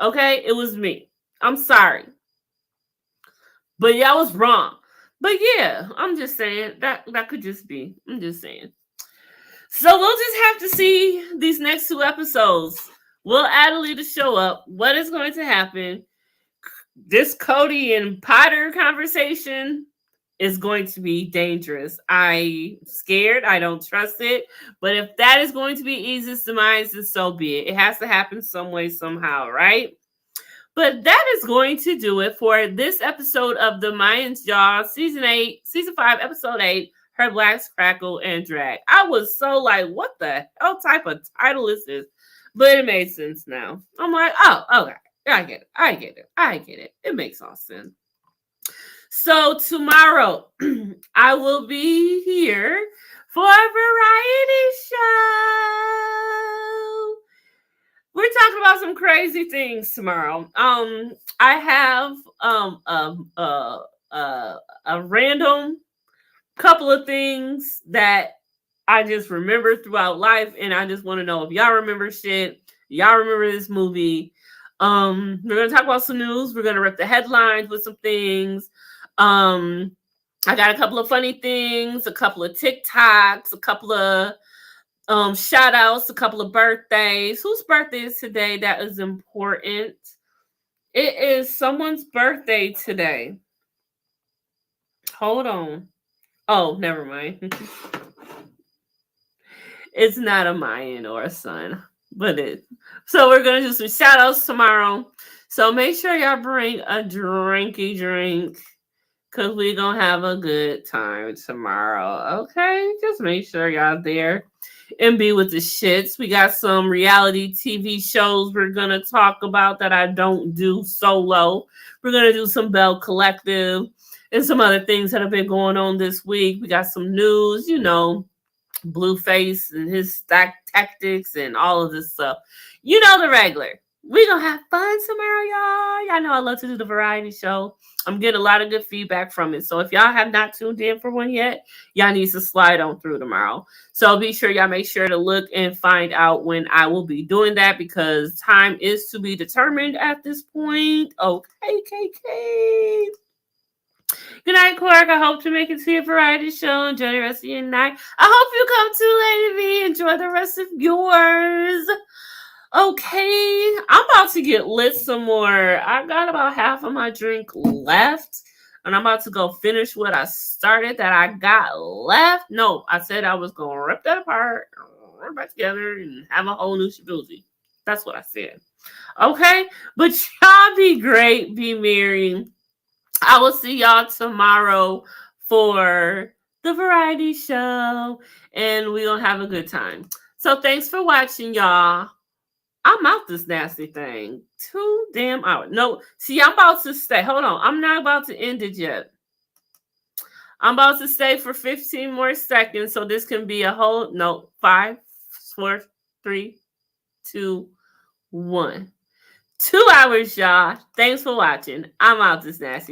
Okay, it was me. I'm sorry. But y'all was wrong. But yeah, I'm just saying that could just be. I'm just saying. So we'll just have to see these next 2 episodes. Will Adelita show up? What is going to happen? This Cody and Potter conversation is going to be dangerous. I'm scared. I don't trust it. But if that is going to be Ease's demise, then so be it. It has to happen some way, somehow, right? But that is going to do it for this episode of the Mayans, y'all. Season 5, episode 8. Her Blacks, Crackle, and Drag. I was so like, what the hell type of title is this? But it made sense now. I'm like, oh, okay. I get it. It makes all sense. So tomorrow, I will be here for a variety show. We're talking about some crazy things tomorrow. I have a random couple of things that I just remember throughout life, and I just want to know if y'all remember shit. Y'all remember this movie? We're gonna talk about some news. We're gonna rip the headlines with some things. I got a couple of funny things, a couple of TikToks, a couple of shout outs, a couple of birthdays. Whose birthday is today? That is important. It is someone's birthday today. Hold on. Oh, never mind. It's not a Mayan or a Sun, but it. So we're gonna do some shout outs tomorrow. So make sure y'all bring a drinky drink, because we're gonna have a good time tomorrow. Okay? Just make sure y'all there and be with the shits. We got some reality TV shows we're gonna talk about that I don't do solo. We're gonna do some Bell Collective and some other things that have been going on this week. We got some news, Blueface and his stack tactics and all of this stuff. You know the regular. We're going to have fun tomorrow, y'all. Y'all know I love to do the variety show. I'm getting a lot of good feedback from it. So if y'all have not tuned in for one yet, y'all need to slide on through tomorrow. So be sure y'all make sure to look and find out when I will be doing that, because time is to be determined at this point. Okay, KK. Good night, Quark. I hope to make it to your variety show. Enjoy the rest of your night. I hope you come to Lady V. Enjoy the rest of yours. Okay, I'm about to get lit some more. I got about half of my drink left, and I'm about to go finish what I started that I got left. No, I said I was going to rip that apart, rip it back together, and have a whole new shabuzi. That's what I said. Okay, but y'all be great, be merry. I will see y'all tomorrow for the variety show, and we're going to have a good time. So thanks for watching, y'all. I'm out this nasty thing. 2 damn hours. No, see, I'm about to stay. Hold on. I'm not about to end it yet. I'm about to stay for 15 more seconds, so this can be a whole, no, 5, 4, 3, 2, 1. 2 hours, y'all. Thanks for watching. I'm out this nasty.